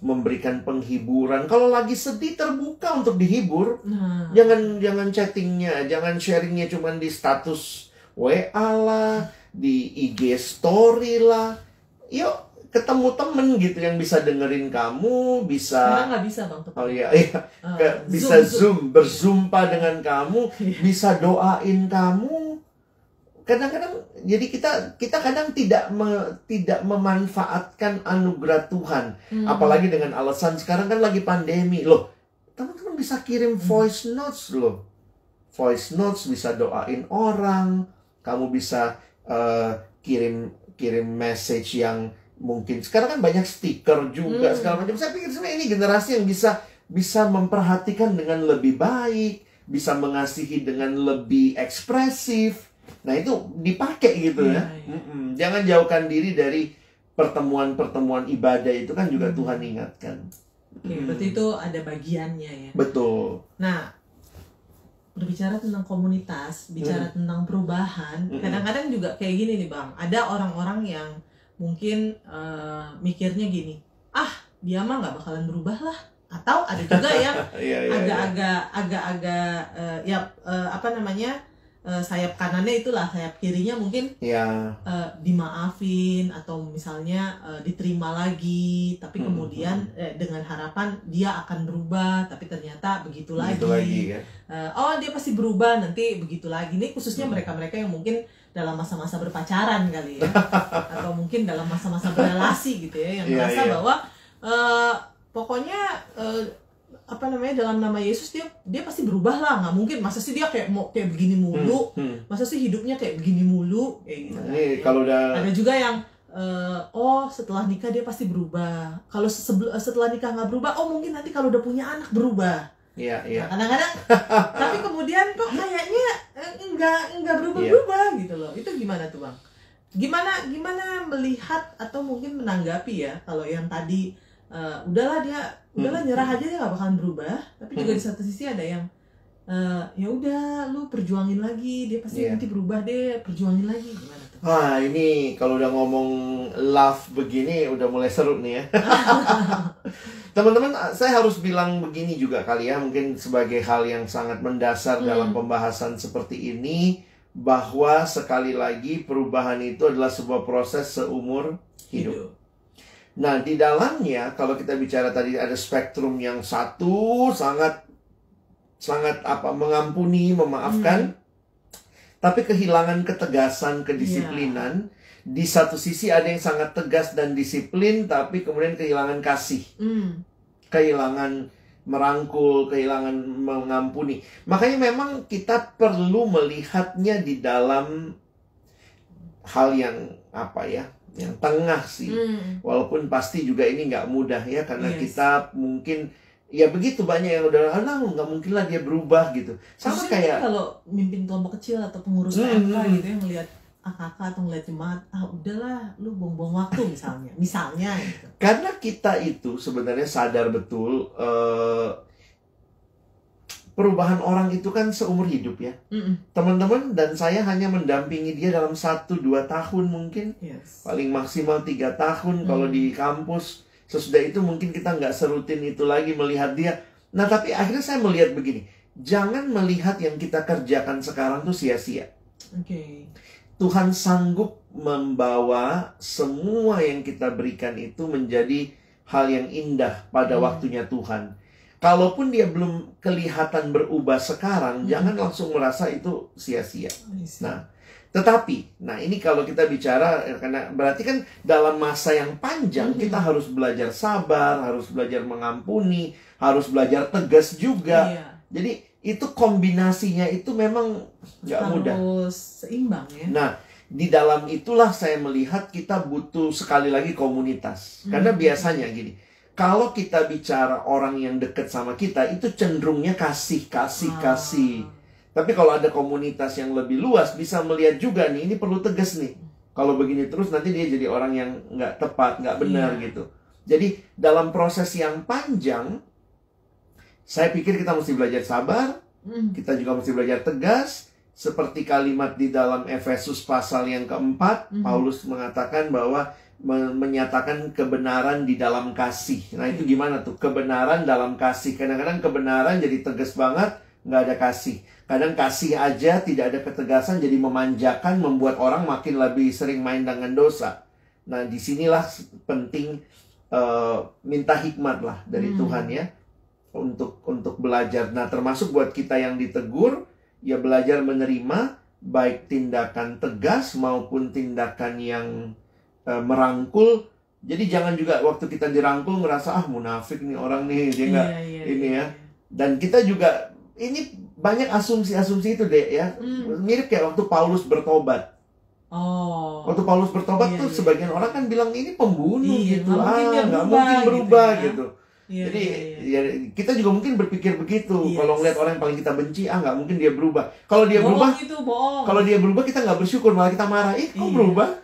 memberikan penghiburan. Kalau lagi sedih terbuka untuk dihibur. Jangan chattingnya, jangan sharingnya cuma di status WA lah, di IG story lah. Yuk ketemu temen gitu yang bisa dengerin kamu, bisa. Sekarang nggak bisa bang. Oh iya, bisa Zoom, berzumpa dengan kamu, bisa doain kamu. Kadang-kadang jadi kita kadang tidak memanfaatkan anugerah Tuhan. Apalagi dengan alasan sekarang kan lagi pandemi. Loh, teman-teman bisa kirim voice notes loh. Voice notes bisa doain orang. Kamu bisa kirim message yang mungkin sekarang kan banyak stiker juga segala macam. Saya pikir sebenarnya ini generasi yang bisa memperhatikan dengan lebih baik, bisa mengasihi dengan lebih ekspresif. Nah itu dipakai gitu ya. Jangan jauhkan diri dari pertemuan-pertemuan ibadah itu kan juga Tuhan ingatkan. Berarti itu ada bagiannya ya. Betul. Nah, berbicara tentang komunitas, bicara tentang perubahan, kadang-kadang juga kayak gini nih bang. Ada orang-orang yang mungkin mikirnya gini, dia mah nggak bakalan berubah lah. Atau ada juga yang agak-agak sayap kanannya itulah, sayap kirinya mungkin dimaafin atau misalnya diterima lagi, tapi kemudian dengan harapan dia akan berubah, tapi ternyata begitu lagi ya? Oh dia pasti berubah, nanti begitu lagi. Ini khususnya mereka-mereka yang mungkin dalam masa-masa berpacaran kali ya, atau mungkin dalam masa-masa berrelasi gitu ya, yang merasa bahwa pokoknya dalam nama Yesus dia pasti berubah lah, nggak mungkin, masa sih dia kayak begini mulu, masa sih hidupnya kayak begini mulu kayak gitu. Kalau ada juga yang setelah nikah dia pasti berubah, kalau setelah nikah nggak berubah, mungkin nanti kalau udah punya anak berubah. Iya. Nah, kadang-kadang tapi kemudian kok kayaknya nggak berubah gitu loh. Itu gimana tuh Bang? Gimana melihat atau mungkin menanggapi ya kalau yang tadi udahlah nyerah aja, dia nggak bakalan berubah, tapi juga di satu sisi ada yang ya udah lu perjuangin lagi, dia pasti nanti berubah deh, perjuangin lagi. Gimana tuh? Ini kalau udah ngomong love begini udah mulai seru nih ya. Teman-teman, saya harus bilang begini juga kali ya, mungkin sebagai hal yang sangat mendasar dalam pembahasan seperti ini, bahwa sekali lagi perubahan itu adalah sebuah proses seumur hidup. Nah, di dalamnya kalau kita bicara tadi ada spektrum yang satu sangat mengampuni, memaafkan, tapi kehilangan ketegasan, kedisiplinan. Di satu sisi ada yang sangat tegas dan disiplin, tapi kemudian kehilangan kasih, kehilangan merangkul, kehilangan mengampuni. Makanya memang kita perlu melihatnya di dalam hal yang yang tengah sih. Walaupun pasti juga ini nggak mudah ya, karena kita mungkin ya begitu banyak yang udah nggak mungkin lah dia berubah gitu. Sama kayak kalau mimpin kelompok kecil atau pengurus PMK gitu yang melihat kakak atau ngeliat jemaat, udahlah lu buang-buang waktu misalnya gitu. Karena kita itu sebenarnya sadar betul perubahan orang itu kan seumur hidup ya. Teman-teman dan saya hanya mendampingi dia dalam 1-2 tahun mungkin. Paling maksimal 3 tahun kalau di kampus. Sesudah itu mungkin kita nggak serutin itu lagi melihat dia. Nah, tapi akhirnya saya melihat begini. Jangan melihat yang kita kerjakan sekarang tuh sia-sia. Tuhan sanggup membawa semua yang kita berikan itu menjadi hal yang indah pada waktunya Tuhan. Kalaupun dia belum kelihatan berubah sekarang, jangan langsung merasa itu sia-sia. Nah, tetapi, ini kalau kita bicara, karena berarti kan dalam masa yang panjang, kita harus belajar sabar, harus belajar mengampuni, harus belajar tegas juga. Jadi, itu kombinasinya itu memang nggak mudah. Harus seimbang ya. Nah, di dalam itulah saya melihat kita butuh sekali lagi komunitas. Karena biasanya gini, kalau kita bicara orang yang dekat sama kita, itu cenderungnya kasih. Tapi kalau ada komunitas yang lebih luas, bisa melihat juga nih, ini perlu tegas nih. Kalau begini terus, nanti dia jadi orang yang nggak tepat, nggak benar gitu. Jadi, dalam proses yang panjang, saya pikir kita mesti belajar sabar, kita juga mesti belajar tegas. Seperti kalimat di dalam Efesus pasal yang keempat, Paulus mengatakan bahwa menyatakan kebenaran di dalam kasih. Nah, itu gimana tuh? Kebenaran dalam kasih. Kadang-kadang kebenaran jadi tegas banget, nggak ada kasih. Kadang kasih aja tidak ada ketegasan, jadi memanjakan, membuat orang makin lebih sering main dengan dosa. Nah, disinilah penting minta hikmat lah dari Tuhan ya, untuk belajar. Nah, termasuk buat kita yang ditegur, ya belajar menerima baik tindakan tegas maupun tindakan yang merangkul. Jadi jangan juga waktu kita dirangkul ngerasa munafik nih orang nih, dia nggak ya. Dan kita juga ini banyak asumsi-asumsi itu deh ya. Mirip kayak waktu Paulus bertobat. Waktu Paulus bertobat tuh sebagian orang kan bilang ini pembunuh gitu, nggak mungkin berubah gitu. Jadi ya, kita juga mungkin berpikir begitu. Kalau ngeliat orang yang paling kita benci, nggak mungkin dia berubah. Kalau dia berubah, kalau dia berubah kita nggak bersyukur, malah kita marah. Kok berubah?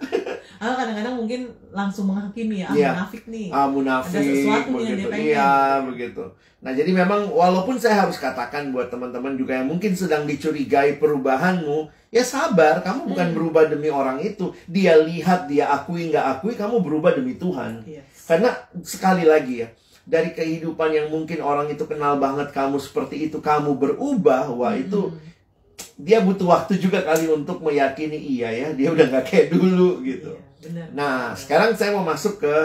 Kadang-kadang mungkin langsung menghakimi munafik nih. Munafik. Ada sesuatu yang dia pengen. Begitu. Nah, jadi memang walaupun saya harus katakan buat teman-teman juga yang mungkin sedang dicurigai perubahanmu, ya sabar, kamu bukan berubah demi orang itu. Dia lihat, dia akui, nggak akui, kamu berubah demi Tuhan. Karena sekali lagi ya, dari kehidupan yang mungkin orang itu kenal banget kamu seperti itu, kamu berubah, wah itu dia butuh waktu juga kali untuk meyakini iya ya, dia udah nggak kayak dulu gitu. Benar. Nah, sekarang saya mau masuk ke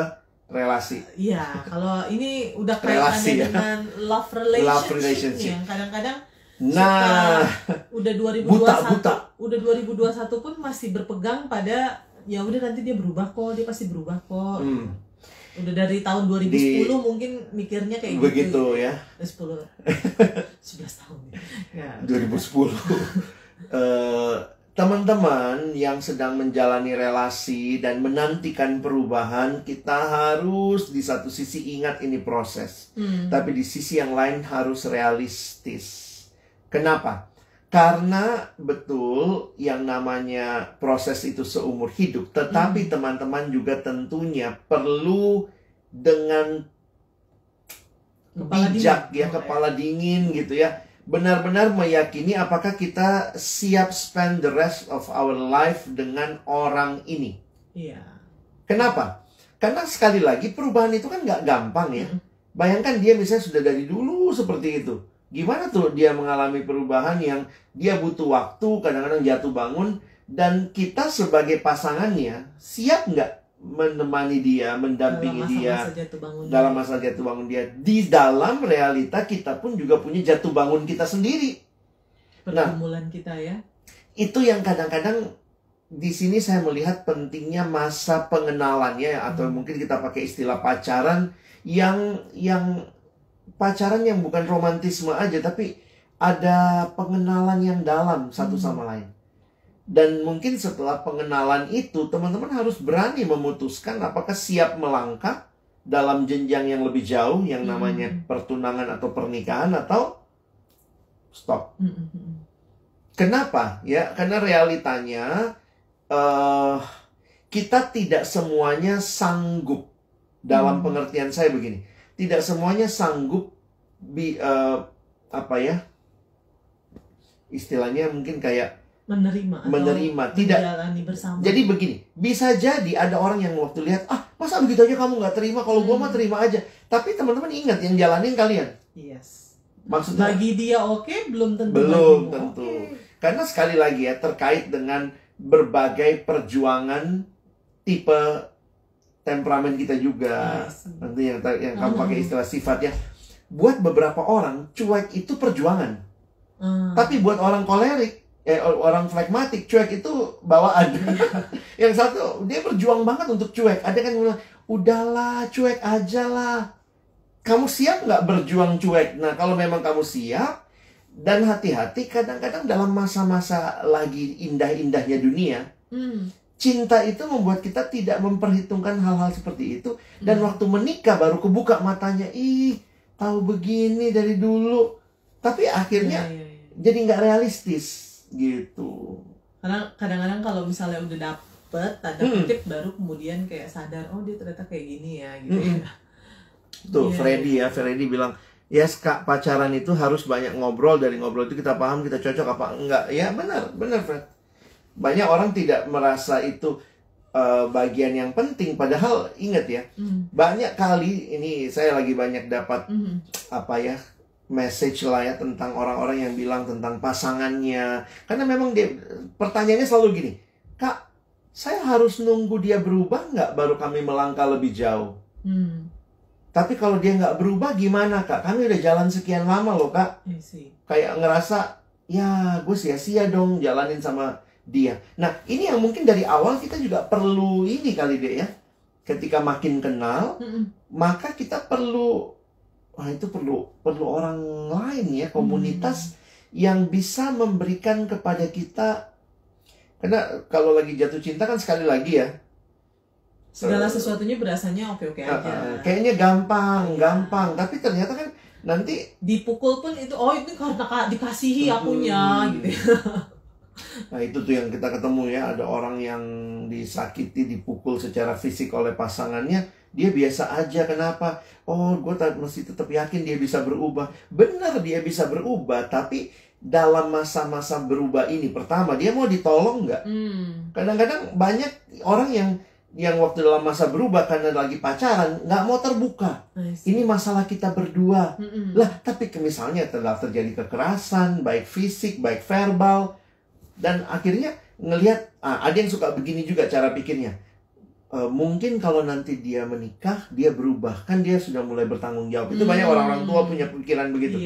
relasi. Iya, kalau ini udah kaitannya dengan love relationship yang kadang-kadang udah 2021 udah 2021 pun masih berpegang pada ya udah nanti dia berubah kok, dia pasti berubah kok. Udah dari tahun 2010 mungkin mikirnya kayak begitu ya. 10 11 tahun ya. 2010. Teman-teman yang sedang menjalani relasi dan menantikan perubahan, kita harus di satu sisi ingat ini proses. Tapi di sisi yang lain harus realistis. Kenapa? Karena betul yang namanya proses itu seumur hidup. Tetapi teman-teman juga tentunya perlu dengan bijak ya, kepala dingin gitu ya, benar-benar meyakini apakah kita siap spend the rest of our life dengan orang ini. Iya. Kenapa? Karena sekali lagi perubahan itu kan nggak gampang ya. Bayangkan dia misalnya sudah dari dulu seperti itu. Gimana tuh dia mengalami perubahan yang dia butuh waktu, kadang-kadang jatuh bangun, dan kita sebagai pasangannya siap nggak menemani dia, mendampingi dia dalam masa jatuh bangun dia. Di dalam realita kita pun juga punya jatuh bangun kita sendiri. Pergumulan kita ya. Itu yang kadang-kadang di sini saya melihat pentingnya masa pengenalannya, atau mungkin kita pakai istilah pacaran yang pacaran yang bukan romantisme aja, tapi ada pengenalan yang dalam satu sama lain. Dan mungkin setelah pengenalan itu, teman-teman harus berani memutuskan apakah siap melangkah dalam jenjang yang lebih jauh, yang namanya pertunangan atau pernikahan, atau stop. Kenapa? Ya, karena realitanya kita tidak semuanya sanggup. Dalam pengertian saya begini, tidak semuanya sanggup istilahnya mungkin kayak menerima tidak bersama. Jadi begini, bisa jadi ada orang yang waktu lihat, masa begitu aja kamu nggak terima, kalau gua mah terima aja. Tapi teman-teman ingat, yang jalanin kalian. Yes. Maksudnya bagi dia oke, belum tentu. Karena sekali lagi ya, terkait dengan berbagai perjuangan tipe temperamen kita juga. Nanti yang kamu pakai istilah sifatnya. Buat beberapa orang, cuek itu perjuangan. Tapi buat orang kolerik, orang flekmatik, cuek itu bawaan. Yang satu, dia berjuang banget untuk cuek. Ada kan yang bilang, udahlah, cuek aja lah. Kamu siap nggak berjuang cuek? Nah, kalau memang kamu siap, dan hati-hati, kadang-kadang dalam masa-masa lagi indah-indahnya dunia, cinta itu membuat kita tidak memperhitungkan hal-hal seperti itu. Dan waktu menikah baru kebuka matanya, tahu begini dari dulu. Tapi akhirnya jadi nggak realistis gitu. Karena kadang-kadang kalau misalnya udah dapet, tanda kutip, baru kemudian kayak sadar, oh dia ternyata kayak gini ya gitu ya. Tuh Freddy bilang, yes kak, pacaran itu harus banyak ngobrol. Dari ngobrol itu kita paham kita cocok apa enggak. Ya benar Fred. Banyak orang tidak merasa itu bagian yang penting. Padahal ingat ya, banyak kali ini saya lagi banyak dapat message lah ya tentang orang-orang yang bilang tentang pasangannya. Karena memang pertanyaannya selalu gini, kak, saya harus nunggu dia berubah nggak baru kami melangkah lebih jauh? Tapi kalau dia nggak berubah gimana kak? Kami udah jalan sekian lama loh kak. Kayak ngerasa, ya gue sia-sia dong jalanin sama dia. Nah ini yang mungkin dari awal kita juga perlu ini kali deh ya. Ketika makin kenal, maka kita perlu orang lain ya, komunitas yang bisa memberikan kepada kita. Karena kalau lagi jatuh cinta kan sekali lagi ya, segala sesuatunya berasanya oke-oke aja. Kayaknya gampang. Tapi ternyata kan nanti dipukul pun itu, itu karena dikasihi akunya gitu. Nah itu tuh yang kita ketemu ya, ada orang yang disakiti, dipukul secara fisik oleh pasangannya, dia biasa aja. Kenapa? Gue mesti tetap yakin dia bisa berubah. Benar dia bisa berubah, tapi dalam masa-masa berubah ini, pertama dia mau ditolong nggak? Kadang-kadang banyak orang yang yang waktu dalam masa berubah karena lagi pacaran nggak mau terbuka. Ini masalah kita berdua. Lah, tapi misalnya telah terjadi kekerasan, baik fisik, baik verbal, dan akhirnya ngelihat, ada yang suka begini juga cara pikirnya. Mungkin kalau nanti dia menikah, dia berubah, kan dia sudah mulai bertanggung jawab. Itu banyak orang-orang tua punya pikiran begitu.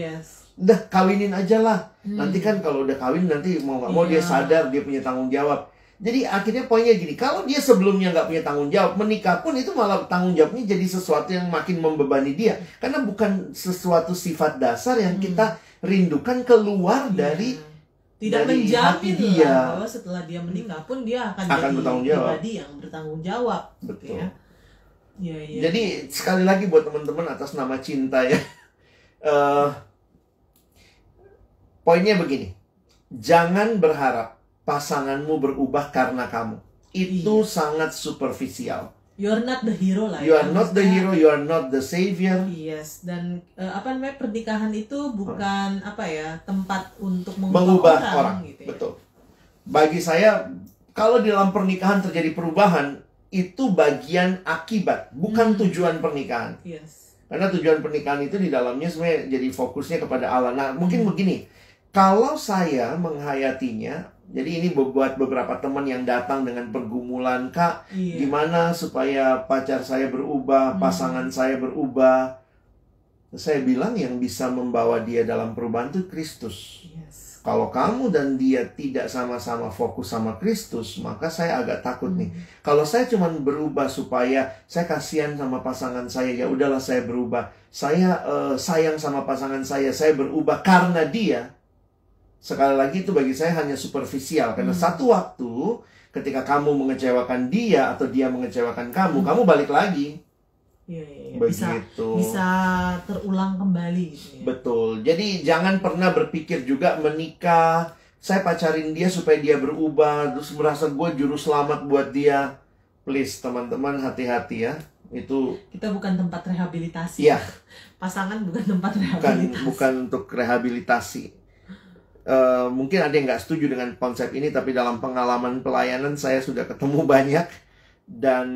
Udah kawinin aja lah. Nanti kan kalau udah kawin nanti mau nggak mau dia sadar dia punya tanggung jawab. Jadi akhirnya poinnya gini, kalau dia sebelumnya nggak punya tanggung jawab, menikah pun itu malah tanggung jawabnya jadi sesuatu yang makin membebani dia. Karena bukan sesuatu sifat dasar yang kita rindukan keluar dari tidak dari hati menjamin dia. lah bahwa setelah dia menikah pun dia akan jadi bertanggung jawab. pribadi yang bertanggung jawab. Betul. Ya. Jadi sekali lagi buat teman-teman atas nama cinta ya, poinnya begini, jangan berharap pasanganmu berubah karena kamu. Itu sangat superficial. You are not the hero lah. You are not the hero, you are not the savior. Yes, dan pernikahan itu bukan tempat untuk mengubah orang. Gitu ya. Betul. Bagi saya, kalau di dalam pernikahan terjadi perubahan, itu bagian akibat, bukan tujuan pernikahan. Yes. Karena tujuan pernikahan itu di dalamnya sebenarnya jadi fokusnya kepada Allah. Nah, mungkin begini, kalau saya menghayatinya, jadi ini buat beberapa teman yang datang dengan pergumulan, Kak, gimana supaya pacar saya berubah, pasangan saya berubah. Saya bilang yang bisa membawa dia dalam perubahan itu Kristus. Yes. Kalau kamu dan dia tidak sama-sama fokus sama Kristus, maka saya agak takut nih. Kalau saya cuma berubah supaya saya kasihan sama pasangan saya, ya udahlah saya berubah. Saya sayang sama pasangan saya berubah karena dia. Sekali lagi itu bagi saya hanya superficial. Karena satu waktu ketika kamu mengecewakan dia atau dia mengecewakan kamu, kamu balik lagi. Begitu. Bisa terulang kembali gitu ya. Betul. Jadi jangan pernah berpikir juga menikah, saya pacarin dia supaya dia berubah, terus merasa gue juru selamat buat dia. Please teman-teman, hati-hati ya. Itu kita bukan tempat rehabilitasi. Iya. Pasangan bukan tempat rehabilitasi. Bukan untuk rehabilitasi. Mungkin ada yang nggak setuju dengan konsep ini, tapi dalam pengalaman pelayanan saya sudah ketemu banyak, dan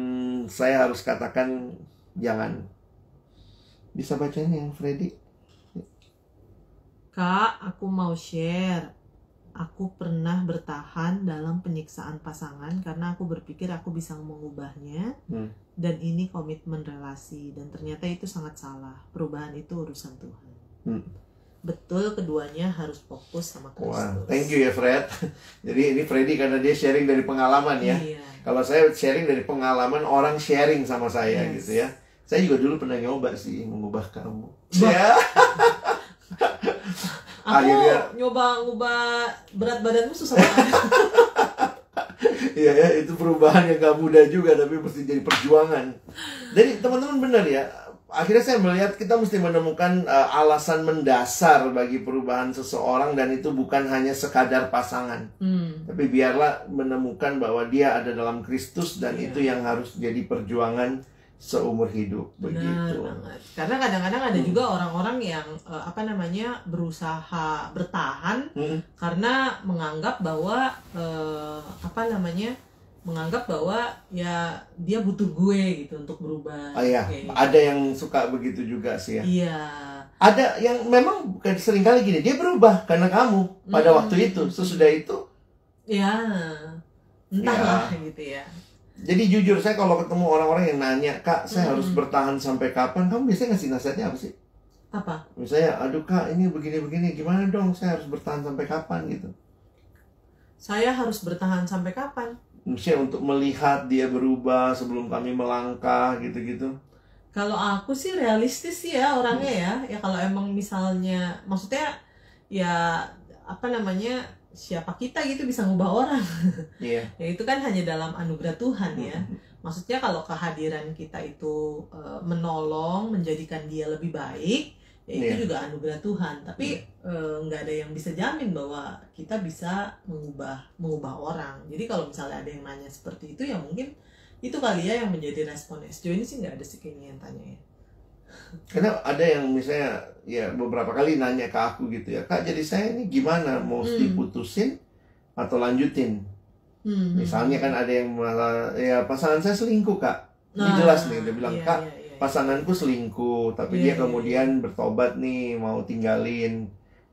saya harus katakan jangan. Bisa bacain yang Freddy? Kak, aku mau share. Aku pernah bertahan dalam penyiksaan pasangan karena aku berpikir aku bisa mengubahnya, dan ini komitmen relasi, dan ternyata itu sangat salah. Perubahan itu urusan Tuhan. Betul, keduanya harus fokus sama Kristus. Wah, thank you ya Fred. Jadi ini Freddy karena dia sharing dari pengalaman ya. Kalau saya sharing dari pengalaman orang sharing sama saya gitu ya. Saya juga dulu pernah nyoba sih mengubah kamu. Ya. Aku nyoba ngubah berat badanmu susah banget. Iya ya, itu perubahan yang gak mudah juga, tapi mesti jadi perjuangan. Jadi teman-teman benar ya. Akhirnya saya melihat kita mesti menemukan alasan mendasar bagi perubahan seseorang, dan itu bukan hanya sekadar pasangan. Tapi biarlah menemukan bahwa dia ada dalam Kristus, dan itu yang harus jadi perjuangan seumur hidup. Begitu. Benar banget. Karena kadang-kadang ada juga orang-orang yang berusaha bertahan karena menganggap bahwa menganggap bahwa ya dia butuh gue gitu untuk berubah. Iya, gitu. Ada yang suka begitu juga sih ya. Iya. Ada yang memang seringkali gini, dia berubah karena kamu pada waktu itu, sesudah itu. Ya, entahlah gitu ya. Jadi jujur, saya kalau ketemu orang-orang yang nanya, Kak, saya harus bertahan sampai kapan? Kamu biasanya ngasih nasihatnya apa sih? Apa? Misalnya, aduh Kak, ini begini-begini, gimana dong? Saya harus bertahan sampai kapan gitu? Saya harus bertahan sampai kapan? Misalnya untuk melihat dia berubah sebelum kami melangkah gitu-gitu. Kalau aku sih realistis sih ya orangnya ya. Ya kalau emang misalnya, maksudnya ya siapa kita gitu bisa ngubah orang. Ya itu kan hanya dalam anugerah Tuhan ya. Maksudnya kalau kehadiran kita itu menolong, menjadikan dia lebih baik, ya itu juga anugerah Tuhan. Tapi nggak ada yang bisa jamin bahwa kita bisa mengubah orang. Jadi kalau misalnya ada yang nanya seperti itu, ya mungkin itu kali ya yang menjadi respon. Sejauh ini sih nggak ada sih kayaknya yang tanya ya. Karena ada yang misalnya ya beberapa kali nanya ke aku gitu ya, Kak, jadi saya ini gimana, mau diputusin atau lanjutin? Misalnya kan ada yang malah, ya pasangan saya selingkuh kak, ini jelas nih, dia bilang kak pasanganku selingkuh, tapi dia kemudian bertobat nih mau tinggalin.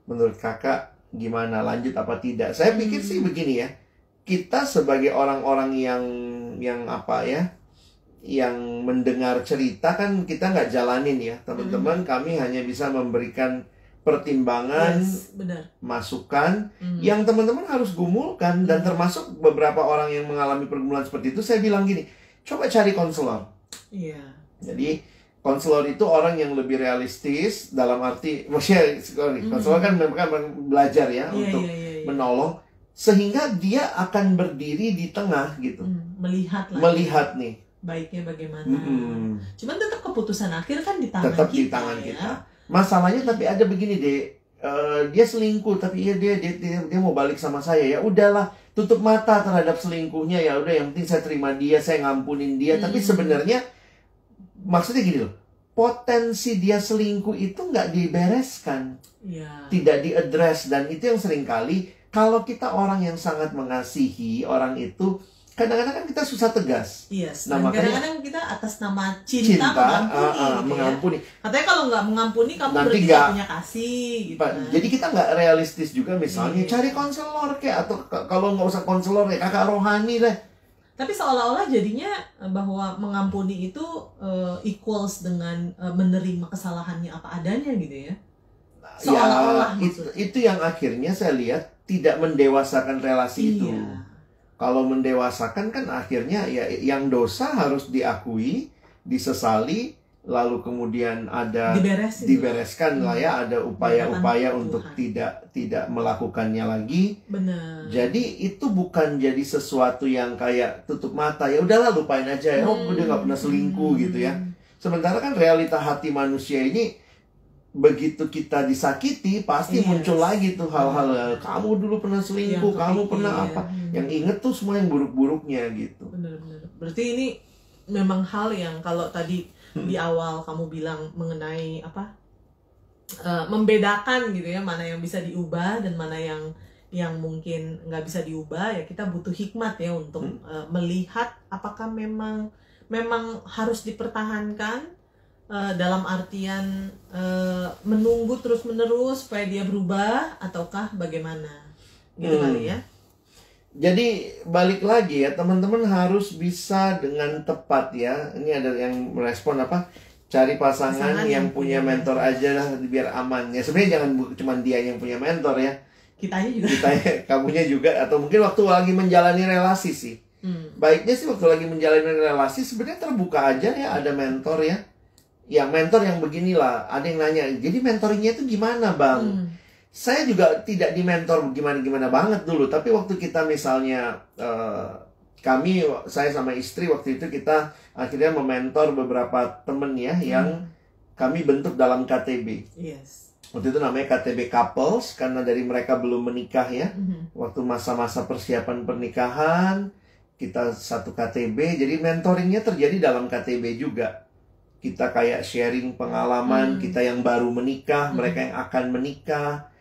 Menurut kakak gimana, lanjut apa tidak? Saya pikir sih begini ya, kita sebagai orang-orang yang apa ya, yang mendengar cerita kan kita nggak jalanin ya teman-teman. Kami hanya bisa memberikan pertimbangan, masukan yang teman-teman harus gumulkan. Dan termasuk beberapa orang yang mengalami pergumulan seperti itu, saya bilang gini, coba cari konselor. Jadi konselor itu orang yang lebih realistis, dalam arti maksudnya konselor kan memang belajar ya untuk menolong, sehingga dia akan berdiri di tengah gitu, melihat nih baiknya bagaimana. Cuman tetap keputusan akhir kan di tangan tetap kita, di tangan kita. Masalahnya tapi ada begini deh, dia selingkuh tapi dia mau balik sama saya, ya udahlah, tutup mata terhadap selingkuhnya, ya udah yang penting saya terima dia, saya ngampunin dia. Tapi sebenarnya maksudnya gini loh, potensi dia selingkuh itu nggak dibereskan, tidak diadres. Dan itu yang seringkali kalau kita orang yang sangat mengasihi orang itu, kadang-kadang kan kita susah tegas. Nah, kadang-kadang kita atas nama cinta mengampuni. Katanya kalau nggak mengampuni kamu nanti berarti nggak punya kasih. Gitu. Jadi kita nggak realistis juga, misalnya cari konselor kayak, atau kalau nggak usah konselor ya kakak rohani deh. Tapi seolah-olah jadinya bahwa mengampuni itu equals dengan menerima kesalahannya apa adanya gitu ya. Seolah-olah itu yang akhirnya saya lihat tidak mendewasakan relasi itu. Kalau mendewasakan kan akhirnya ya yang dosa harus diakui, disesali, lalu kemudian ada dibereskan lah ya, ada upaya-upaya untuk tidak melakukannya lagi. Benar. Jadi itu bukan jadi sesuatu yang kayak tutup mata, ya udahlah lupain aja ya, dia nggak pernah selingkuh gitu ya. Sementara kan realita hati manusia ini, begitu kita disakiti pasti muncul lagi tuh hal-hal, kamu dulu pernah selingkuh, kamu pernah apa, yang inget tuh semua yang buruk-buruknya gitu. Benar-benar. Berarti ini memang hal yang kalau tadi di awal kamu bilang mengenai apa, membedakan gitu ya, mana yang bisa diubah dan mana yang mungkin nggak bisa diubah, ya kita butuh hikmat ya untuk melihat apakah memang harus dipertahankan, dalam artian menunggu terus-menerus supaya dia berubah, ataukah bagaimana gitu kali ya. Jadi balik lagi ya, teman-teman harus bisa dengan tepat ya. Ini ada yang merespon apa, cari pasangan yang punya mentor aja lah biar aman ya. Sebenarnya jangan cuma dia yang punya mentor ya, kitanya juga, kamunya juga, atau mungkin waktu lagi menjalani relasi sih. Baiknya sih waktu lagi menjalani relasi sebenarnya terbuka aja ya, ada mentor ya. Ya mentor yang beginilah. Ada yang nanya, jadi mentoringnya itu gimana bang? Saya juga tidak di mentor gimana-gimana banget dulu. Tapi waktu kita misalnya, saya sama istri waktu itu kita akhirnya mementor beberapa temen ya, yang kami bentuk dalam KTB. Waktu itu namanya KTB Couples, karena dari mereka belum menikah ya. Waktu masa-masa persiapan pernikahan, kita satu KTB. Jadi mentoringnya terjadi dalam KTB juga. Kita kayak sharing pengalaman, kita yang baru menikah, mereka yang akan menikah.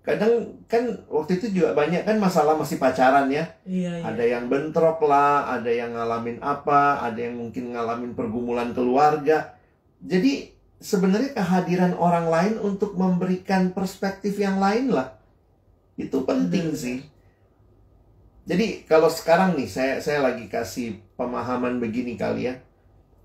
Kadang kan waktu itu juga banyak kan masalah masih pacaran ya. Ada yang bentrok lah, ada yang ngalamin apa, ada yang mungkin ngalamin pergumulan keluarga. Jadi sebenarnya kehadiran orang lain untuk memberikan perspektif yang lain lah, itu penting sih. Jadi kalau sekarang nih saya lagi kasih pemahaman begini kali ya.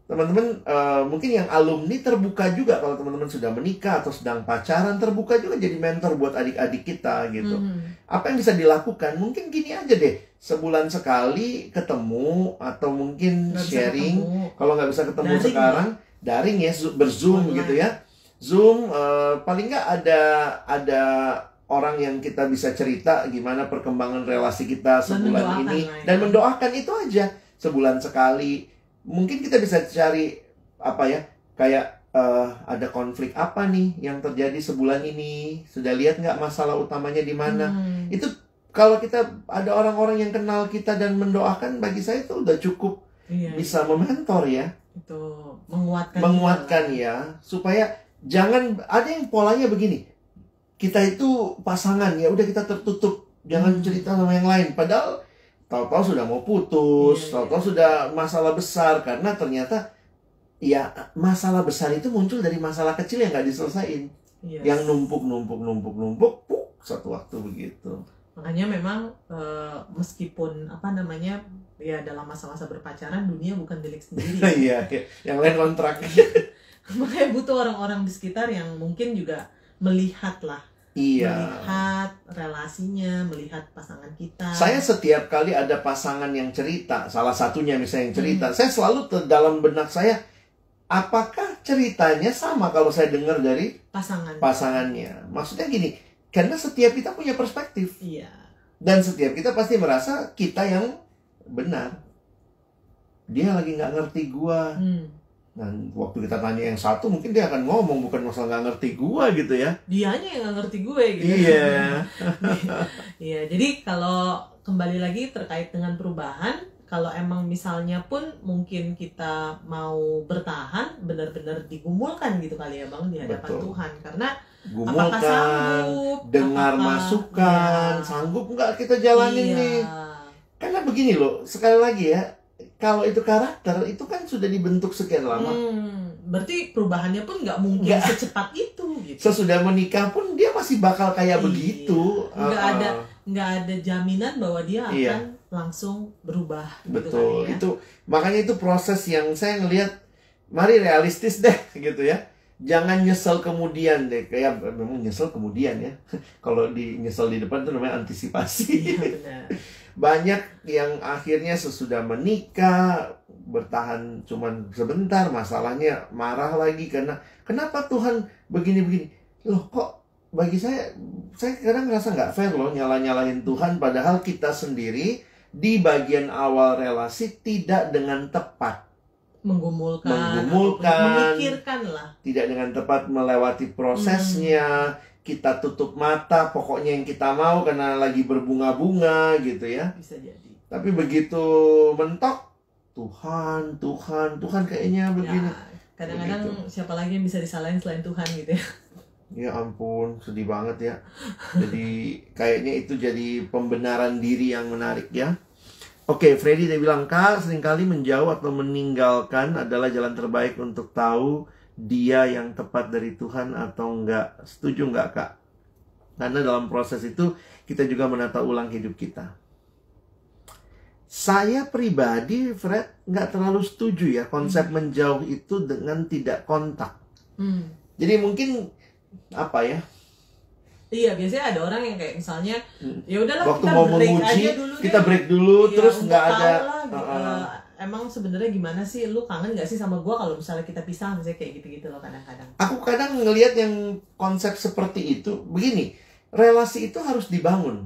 Teman-teman, mungkin yang alumni terbuka juga kalau teman-teman sudah menikah atau sedang pacaran, terbuka juga jadi mentor buat adik-adik kita gitu. Apa yang bisa dilakukan? Mungkin gini aja deh, sebulan sekali ketemu, atau mungkin sharing. Kalau nggak bisa ketemu daring sekarang, daring ya, berzoom gitu ya. Zoom, paling nggak ada orang yang kita bisa cerita gimana perkembangan relasi kita sebulan ini. Dan mendoakan itu aja, sebulan sekali. Mungkin kita bisa cari apa ya, kayak ada konflik apa nih yang terjadi sebulan ini, sudah lihat nggak masalah utamanya di mana. Itu kalau kita ada orang-orang yang kenal kita dan mendoakan, bagi saya itu udah cukup bisa mementor ya. Itu menguatkan ya, supaya jangan ada yang polanya begini, kita itu pasangan ya udah kita tertutup Jangan cerita sama yang lain. Padahal tahu-tahu sudah mau putus, tahu-tahu sudah masalah besar. Karena ternyata ya masalah besar itu muncul dari masalah kecil yang nggak diselesain. Yang numpuk, satu waktu begitu. Makanya memang meskipun ya dalam masa-masa berpacaran dunia bukan milik sendiri. Iya, yang lain kontrak. Makanya butuh orang-orang di sekitar yang mungkin juga melihat relasinya, melihat pasangan kita. Saya setiap kali ada pasangan yang cerita, salah satunya misalnya yang cerita, saya selalu dalam benak saya, apakah ceritanya sama kalau saya dengar dari pasangannya? Maksudnya gini, karena setiap kita punya perspektif. Iya. Dan setiap kita pasti merasa kita yang benar. Dia lagi nggak ngerti gua. Dan waktu kita tanya yang satu, mungkin dia akan ngomong, bukan masalah nggak ngerti gua gitu ya. Dianya yang nggak ngerti gue gitu. Iya. Iya, jadi kalau kembali lagi terkait dengan perubahan, kalau emang misalnya pun mungkin kita mau bertahan, benar-benar digumulkan gitu kali ya Bang di hadapan Tuhan. Karena apakah sanggup, dengar masukan, sanggup nggak kita jalanin nih. Karena begini loh, sekali lagi ya, kalau itu karakter, itu kan sudah dibentuk sekian lama. Berarti perubahannya pun nggak mungkin secepat itu gitu. Sesudah menikah pun dia masih bakal kayak begitu. Nggak ada jaminan bahwa dia akan langsung berubah. Betul, gitu kan, ya? itu makanya itu proses yang saya ngelihat, mari realistis deh gitu ya. Jangan nyesel kemudian deh, kayak memang nyesel kemudian ya. Kalau nyesel di depan itu namanya antisipasi. Iya, benar. Banyak yang akhirnya sesudah menikah bertahan cuman sebentar, masalahnya marah lagi karena kenapa Tuhan begini-begini. Loh kok bagi saya kadang ngerasa nggak fair loh nyala-nyalahin Tuhan, padahal kita sendiri di bagian awal relasi tidak dengan tepat menggumulkan, memikirkan lah, tidak dengan tepat melewati prosesnya. Kita tutup mata, pokoknya yang kita mau karena lagi berbunga-bunga gitu ya. Bisa jadi. Tapi begitu mentok, Tuhan kayaknya begini. Ya, kadang-kadang siapa lagi yang bisa disalahin selain Tuhan gitu ya. Ya ampun, sedih banget ya. Jadi kayaknya itu jadi pembenaran diri yang menarik ya. Oke, Freddy dia bilang, Kak, seringkali menjauh atau meninggalkan adalah jalan terbaik untuk tahu dia yang tepat dari Tuhan atau enggak. Setuju enggak, Kak? Karena dalam proses itu kita juga menata ulang hidup kita. Saya pribadi, Fred, enggak terlalu setuju ya konsep menjauh itu dengan tidak kontak. Jadi mungkin apa ya? Iya, biasanya ada orang yang kayak misalnya ya udahlah waktu kita mau break menguji, aja dulu kita break dulu ya, terus nggak ada emang sebenarnya gimana sih, lu kangen nggak sih sama gua kalau misalnya kita pisah, misalnya kayak gitu-gitu loh kadang-kadang. Aku kadang ngelihat yang konsep seperti itu begini, relasi itu harus dibangun.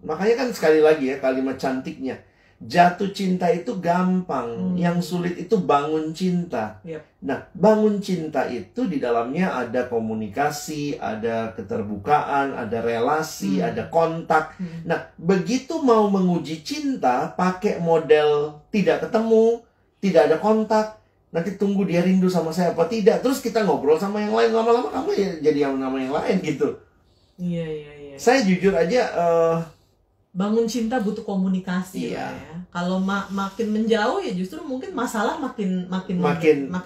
Makanya kan sekali lagi ya kalimat cantiknya, jatuh cinta itu gampang, yang sulit itu bangun cinta. Nah, bangun cinta itu di dalamnya ada komunikasi, ada keterbukaan, ada relasi, ada kontak. Nah, begitu mau menguji cinta pakai model tidak ketemu, tidak ada kontak, nanti tunggu dia rindu sama saya apa tidak, terus kita ngobrol sama yang lain, lama-lama kamu ya jadi yang nama yang lain gitu. Iya. Saya jujur aja bangun cinta butuh komunikasi lah ya. Kalau makin menjauh ya justru mungkin masalah makin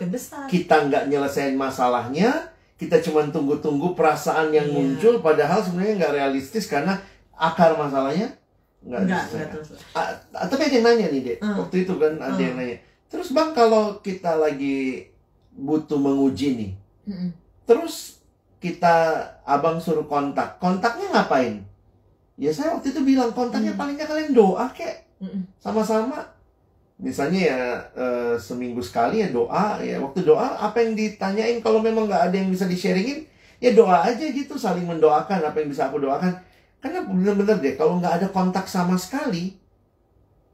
besar. Kita nggak nyelesain masalahnya, kita cuma tunggu-tunggu perasaan yang muncul, padahal sebenarnya nggak realistis karena akar masalahnya nggak terus. Tapi ada yang nanya nih, Dek. Waktu itu kan ada yang nanya. Terus Bang, kalau kita lagi butuh menguji nih, terus abang suruh kontaknya ngapain? Ya saya waktu itu bilang kontaknya palingnya kalian doa kek, sama-sama. Misalnya ya seminggu sekali ya doa, ya waktu doa apa yang ditanyain, kalau memang nggak ada yang bisa di-sharingin, ya doa aja gitu, saling mendoakan apa yang bisa aku doakan. Karena bener-bener deh, kalau nggak ada kontak sama sekali,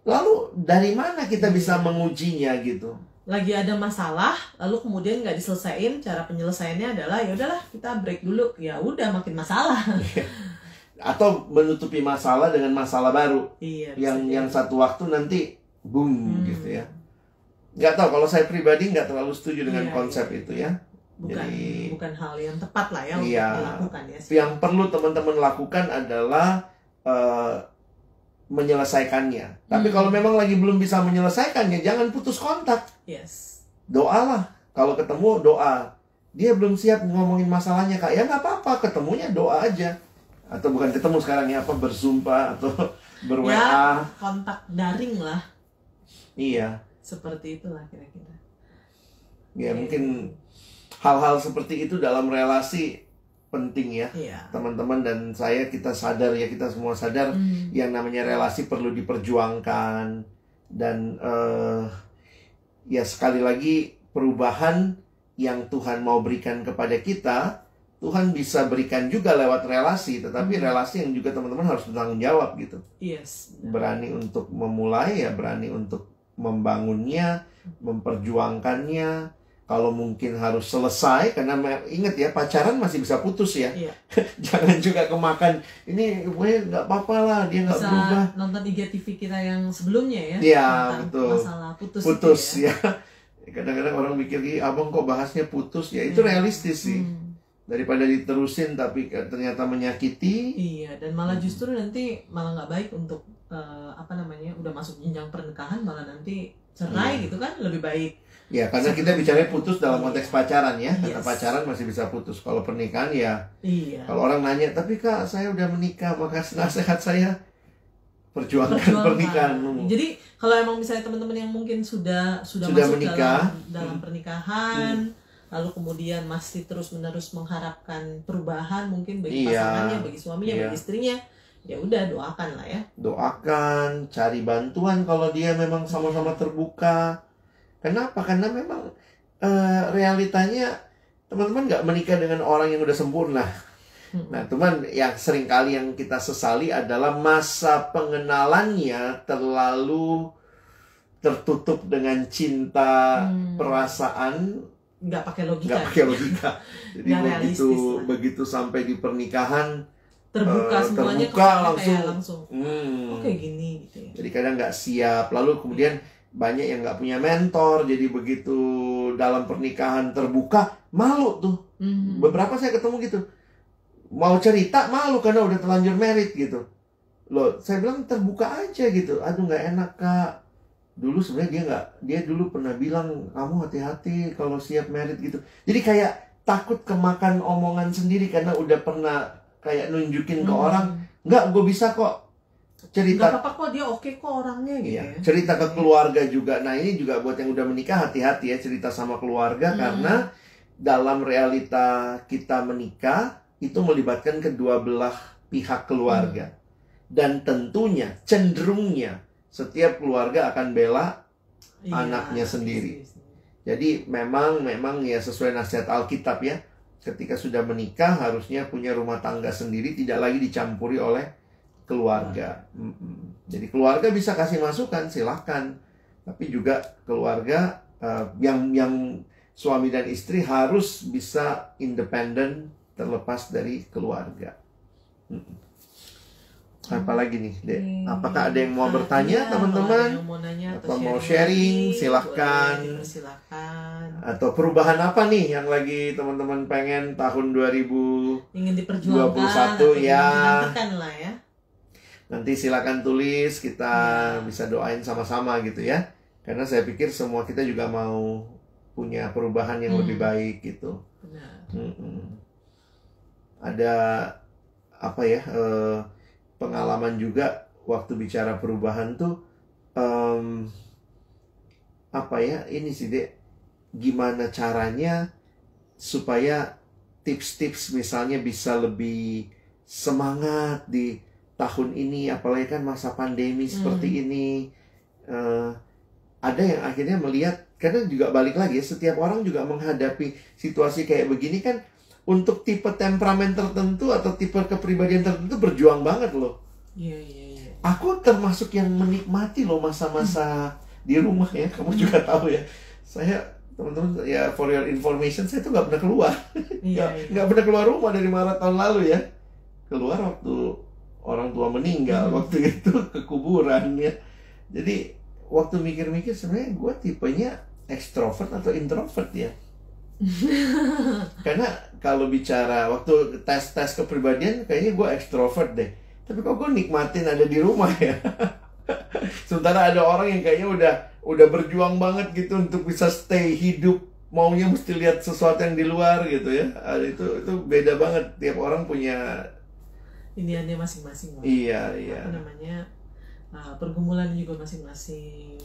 lalu dari mana kita bisa mengujinya gitu? Lagi ada masalah, lalu kemudian nggak diselesain, cara penyelesaiannya adalah ya udahlah kita break dulu, ya udah makin masalah. Atau menutupi masalah dengan masalah baru, yang satu waktu nanti boom gitu ya. Nggak tahu, kalau saya pribadi nggak terlalu setuju dengan konsep itu ya. Bukan hal yang tepat lah ya untuk dilakukan ya. Yang perlu teman-teman lakukan adalah menyelesaikannya. Tapi kalau memang lagi belum bisa menyelesaikannya, jangan putus kontak. Yes. Doalah. Kalau ketemu, doa. Dia belum siap ngomongin masalahnya, Kak. Ya nggak apa-apa, ketemunya doa aja. Atau bukan ketemu sekarang ya, berzoom atau ber-WA. Ya, kontak daring lah. Iya. Seperti itulah kira-kira. Ya, mungkin hal-hal seperti itu dalam relasi penting ya. Teman-teman dan saya, kita sadar ya, kita semua sadar yang namanya relasi perlu diperjuangkan. Dan ya sekali lagi, perubahan yang Tuhan mau berikan kepada kita, Tuhan bisa berikan juga lewat relasi. Tetapi relasi yang juga teman-teman harus bertanggung jawab gitu. Yes. Berani untuk memulai ya, berani untuk membangunnya, memperjuangkannya. Kalau mungkin harus selesai, karena ingat ya, pacaran masih bisa putus ya. Iya. Jangan juga kemakan, ini gue nggak apa-apa lah, dia nggak berubah. Nonton IGTV kita yang sebelumnya ya. Iya, betul. Masalah putus ya. Kadang-kadang orang mikir, abang kok bahasnya putus, ya itu realistis sih. Daripada diterusin tapi ternyata menyakiti. Iya, dan malah justru nanti malah nggak baik untuk udah masuk jenjang pernikahan, malah nanti cerai gitu kan, lebih baik. Ya, karena kita bicara putus dalam konteks pacaran ya. Karena pacaran masih bisa putus. Kalau pernikahan ya, kalau orang nanya, tapi Kak, saya udah menikah, maka nasihat saya perjuangkan pernikahan. Jadi kalau emang misalnya teman-teman yang mungkin sudah masuk menikah dalam pernikahan, lalu kemudian masih terus-menerus mengharapkan perubahan mungkin bagi pasangannya, bagi suaminya, bagi istrinya, ya udah doakan lah ya. Doakan, cari bantuan kalau dia memang sama-sama terbuka. Kenapa? Karena memang realitanya teman-teman nggak menikah dengan orang yang udah sempurna. Nah, teman, yang seringkali yang kita sesali adalah masa pengenalannya terlalu tertutup dengan cinta, perasaan, nggak pakai logika. Jadi begitu sampai di pernikahan terbuka semuanya, langsung. Oke, gini gitu ya. Jadi kadang nggak siap, lalu kemudian banyak yang nggak punya mentor, jadi begitu dalam pernikahan terbuka, malu tuh. Beberapa saya ketemu gitu, mau cerita malu karena udah terlanjur married gitu. Loh, saya bilang terbuka aja gitu. Aduh, nggak enak Kak. Dulu sebenarnya dia dulu pernah bilang, kamu hati-hati kalau siap married gitu. Jadi kayak takut kemakan omongan sendiri karena udah pernah kayak nunjukin ke orang, nggak, gue bisa kok. Cerita, nggak apa-apa kok, dia oke kok orangnya gitu ya. Cerita ke keluarga juga. Nah, ini juga buat yang udah menikah, hati-hati ya cerita sama keluarga. Karena dalam realita kita menikah itu melibatkan kedua belah pihak keluarga. Dan tentunya cenderungnya setiap keluarga akan bela anaknya sendiri. Jadi memang ya sesuai nasihat Alkitab ya, ketika sudah menikah harusnya punya rumah tangga sendiri, tidak lagi dicampuri oleh keluarga. Jadi keluarga bisa kasih masukan, silahkan. Tapi juga keluarga yang suami dan istri harus bisa independen, terlepas dari keluarga. Apalagi nih, Dek? Apakah ada yang mau bertanya, teman-teman? Atau mau sharing, silahkan. Atau perubahan apa nih yang lagi teman-teman pengen tahun 2021 ingin diperjuangkan ya? Lah ya. Nanti silakan tulis, kita bisa doain sama-sama gitu ya. Karena saya pikir semua kita juga mau punya perubahan yang lebih baik gitu. Ada apa ya, pengalaman juga waktu bicara perubahan tuh, apa ya, ini sih Dek, gimana caranya supaya tips-tips misalnya bisa lebih semangat di tahun ini, apalagi kan masa pandemi seperti ini. Ada yang akhirnya melihat, karena juga balik lagi ya, setiap orang juga menghadapi situasi kayak begini kan, untuk tipe temperamen tertentu atau tipe kepribadian tertentu berjuang banget loh. Iya. Aku termasuk yang menikmati loh masa-masa di rumah ya, kamu juga tahu ya. Saya, teman-teman ya, for your information, saya tuh nggak pernah keluar. Nggak pernah keluar rumah dari Maret tahun lalu ya. Keluar waktu orang tua meninggal, waktu itu ke kuburan ya. Jadi waktu mikir-mikir, sebenarnya gue tipenya ekstrovert atau introvert ya. Karena kalau bicara waktu tes kepribadian, kayaknya gue ekstrovert deh. Tapi kok gue nikmatin ada di rumah ya. Sementara ada orang yang kayaknya udah berjuang banget gitu untuk bisa stay hidup, maunya mesti lihat sesuatu yang di luar gitu ya. Itu beda banget, tiap orang punya iniannya masing-masing. Iya. Apa namanya, pergumulan juga masing-masing.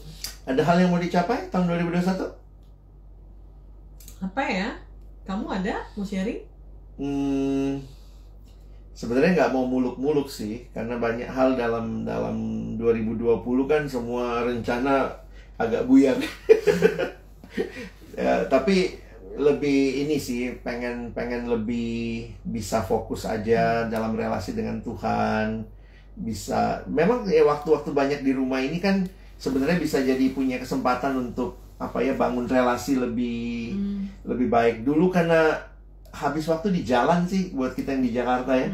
Ada hal yang mau dicapai tahun 2021? Apa ya? Kamu ada mau sharing? Sebenarnya nggak mau muluk-muluk sih, karena banyak hal dalam 2020 kan semua rencana agak buyar. Ya, tapi lebih ini sih, pengen lebih bisa fokus aja dalam relasi dengan Tuhan. Bisa, memang ya waktu-waktu banyak di rumah ini kan sebenarnya bisa jadi punya kesempatan untuk bangun relasi lebih baik. Dulu karena habis waktu di jalan sih buat kita yang di Jakarta ya.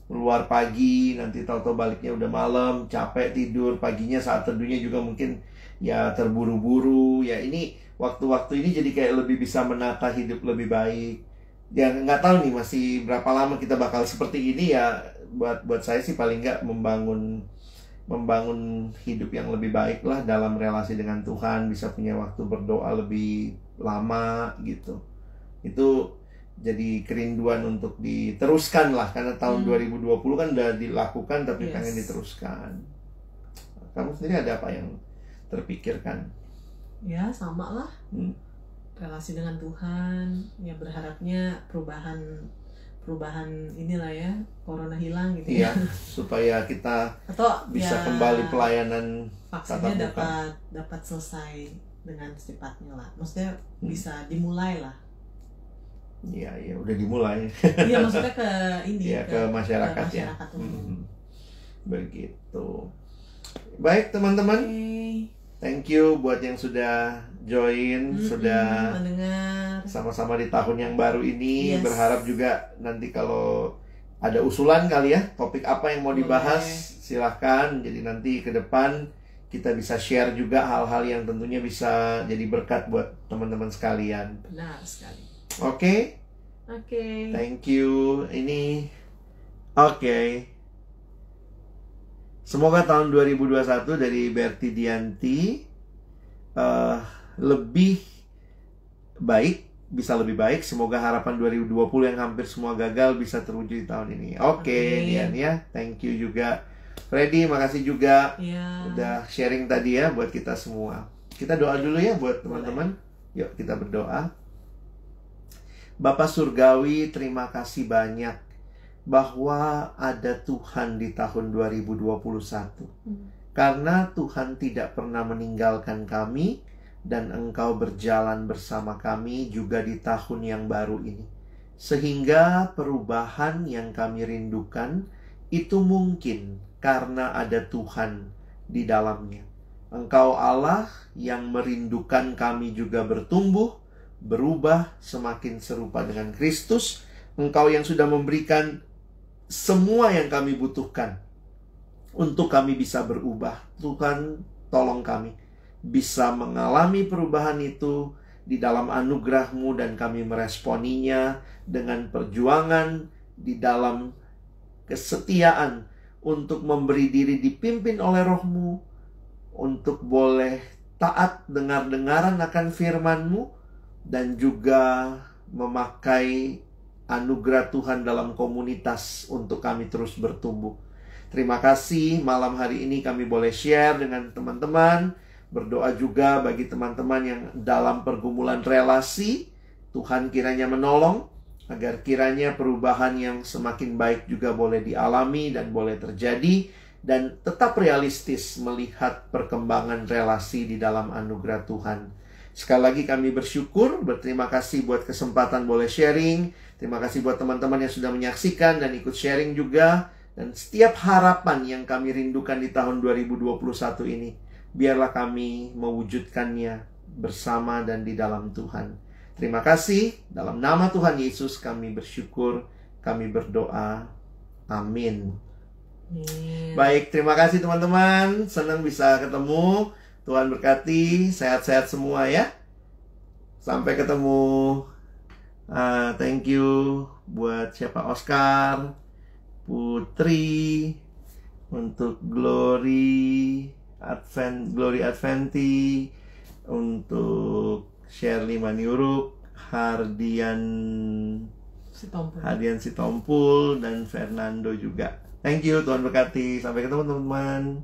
Keluar pagi, nanti tahu-tahu baliknya udah malam, capek tidur, paginya saat teduhnya juga mungkin ya terburu-buru. Ya ini waktu-waktu ini jadi kayak lebih bisa menata hidup lebih baik. Ya nggak tahu nih masih berapa lama kita bakal seperti ini ya. Buat saya sih paling nggak membangun hidup yang lebih baik lah dalam relasi dengan Tuhan, bisa punya waktu berdoa lebih lama gitu. Itu jadi kerinduan untuk diteruskan lah, karena tahun 2020 kan udah dilakukan tapi pengen diteruskan. Kamu sendiri ada apa yang terpikirkan? Ya sama lah, relasi dengan Tuhan, ya berharapnya perubahan inilah ya, corona hilang gitu ya. Supaya kita atau bisa kembali pelayanan vaksinnya dapat selesai dengan secepatnya lah. Maksudnya bisa dimulai lah. Iya, udah dimulai. Iya, maksudnya ke ini ya, ke masyarakat ya. Begitu. Baik teman-teman. Thank you buat yang sudah join, sudah mendengar sama-sama di tahun yang baru ini. Berharap juga nanti kalau ada usulan kali ya, topik apa yang mau dibahas, silahkan. Jadi nanti ke depan kita bisa share juga hal-hal yang tentunya bisa jadi berkat buat teman-teman sekalian. Benar sekali. Oke. Thank you. Ini semoga tahun 2021 dari Berti Dianti lebih baik, bisa lebih baik. Semoga harapan 2020 yang hampir semua gagal bisa terwujud di tahun ini. Dian ya. Thank you juga. Freddy, makasih juga udah sharing tadi ya buat kita semua. Kita doa dulu ya buat teman-teman. Yuk kita berdoa. Bapak Surgawi, terima kasih banyak bahwa ada Tuhan di tahun 2021. Karena Tuhan tidak pernah meninggalkan kami dan Engkau berjalan bersama kami juga di tahun yang baru ini. Sehingga perubahan yang kami rindukan itu mungkin karena ada Tuhan di dalamnya. Engkau Allah yang merindukan kami juga bertumbuh, berubah semakin serupa dengan Kristus. Engkau yang sudah memberikan semua yang kami butuhkan untuk kami bisa berubah. Tuhan, tolong kami bisa mengalami perubahan itu di dalam anugerah-Mu, dan kami meresponinya dengan perjuangan di dalam kesetiaan untuk memberi diri dipimpin oleh Roh-Mu, untuk boleh taat dengar-dengaran akan firman-Mu, dan juga memakai anugerah Tuhan dalam komunitas untuk kami terus bertumbuh. Terima kasih malam hari ini kami boleh share dengan teman-teman. Berdoa juga bagi teman-teman yang dalam pergumulan relasi. Tuhan kiranya menolong agar kiranya perubahan yang semakin baik juga boleh dialami dan boleh terjadi, dan tetap realistis melihat perkembangan relasi di dalam anugerah Tuhan. Sekali lagi kami bersyukur, berterima kasih buat kesempatan boleh sharing. Terima kasih buat teman-teman yang sudah menyaksikan dan ikut sharing juga. Dan setiap harapan yang kami rindukan di tahun 2021 ini, biarlah kami mewujudkannya bersama dan di dalam Tuhan. Terima kasih. Dalam nama Tuhan Yesus kami bersyukur, kami berdoa. Amin. Baik, terima kasih teman-teman. Senang bisa ketemu. Tuhan berkati, sehat-sehat semua ya. Sampai ketemu. Thank you buat siapa? Oscar, Putri, untuk Glory Adventi, untuk Shirley Maniuruk, Hardian Sitompul, dan Fernando juga. Thank you, Tuhan berkati. Sampai ketemu teman-teman.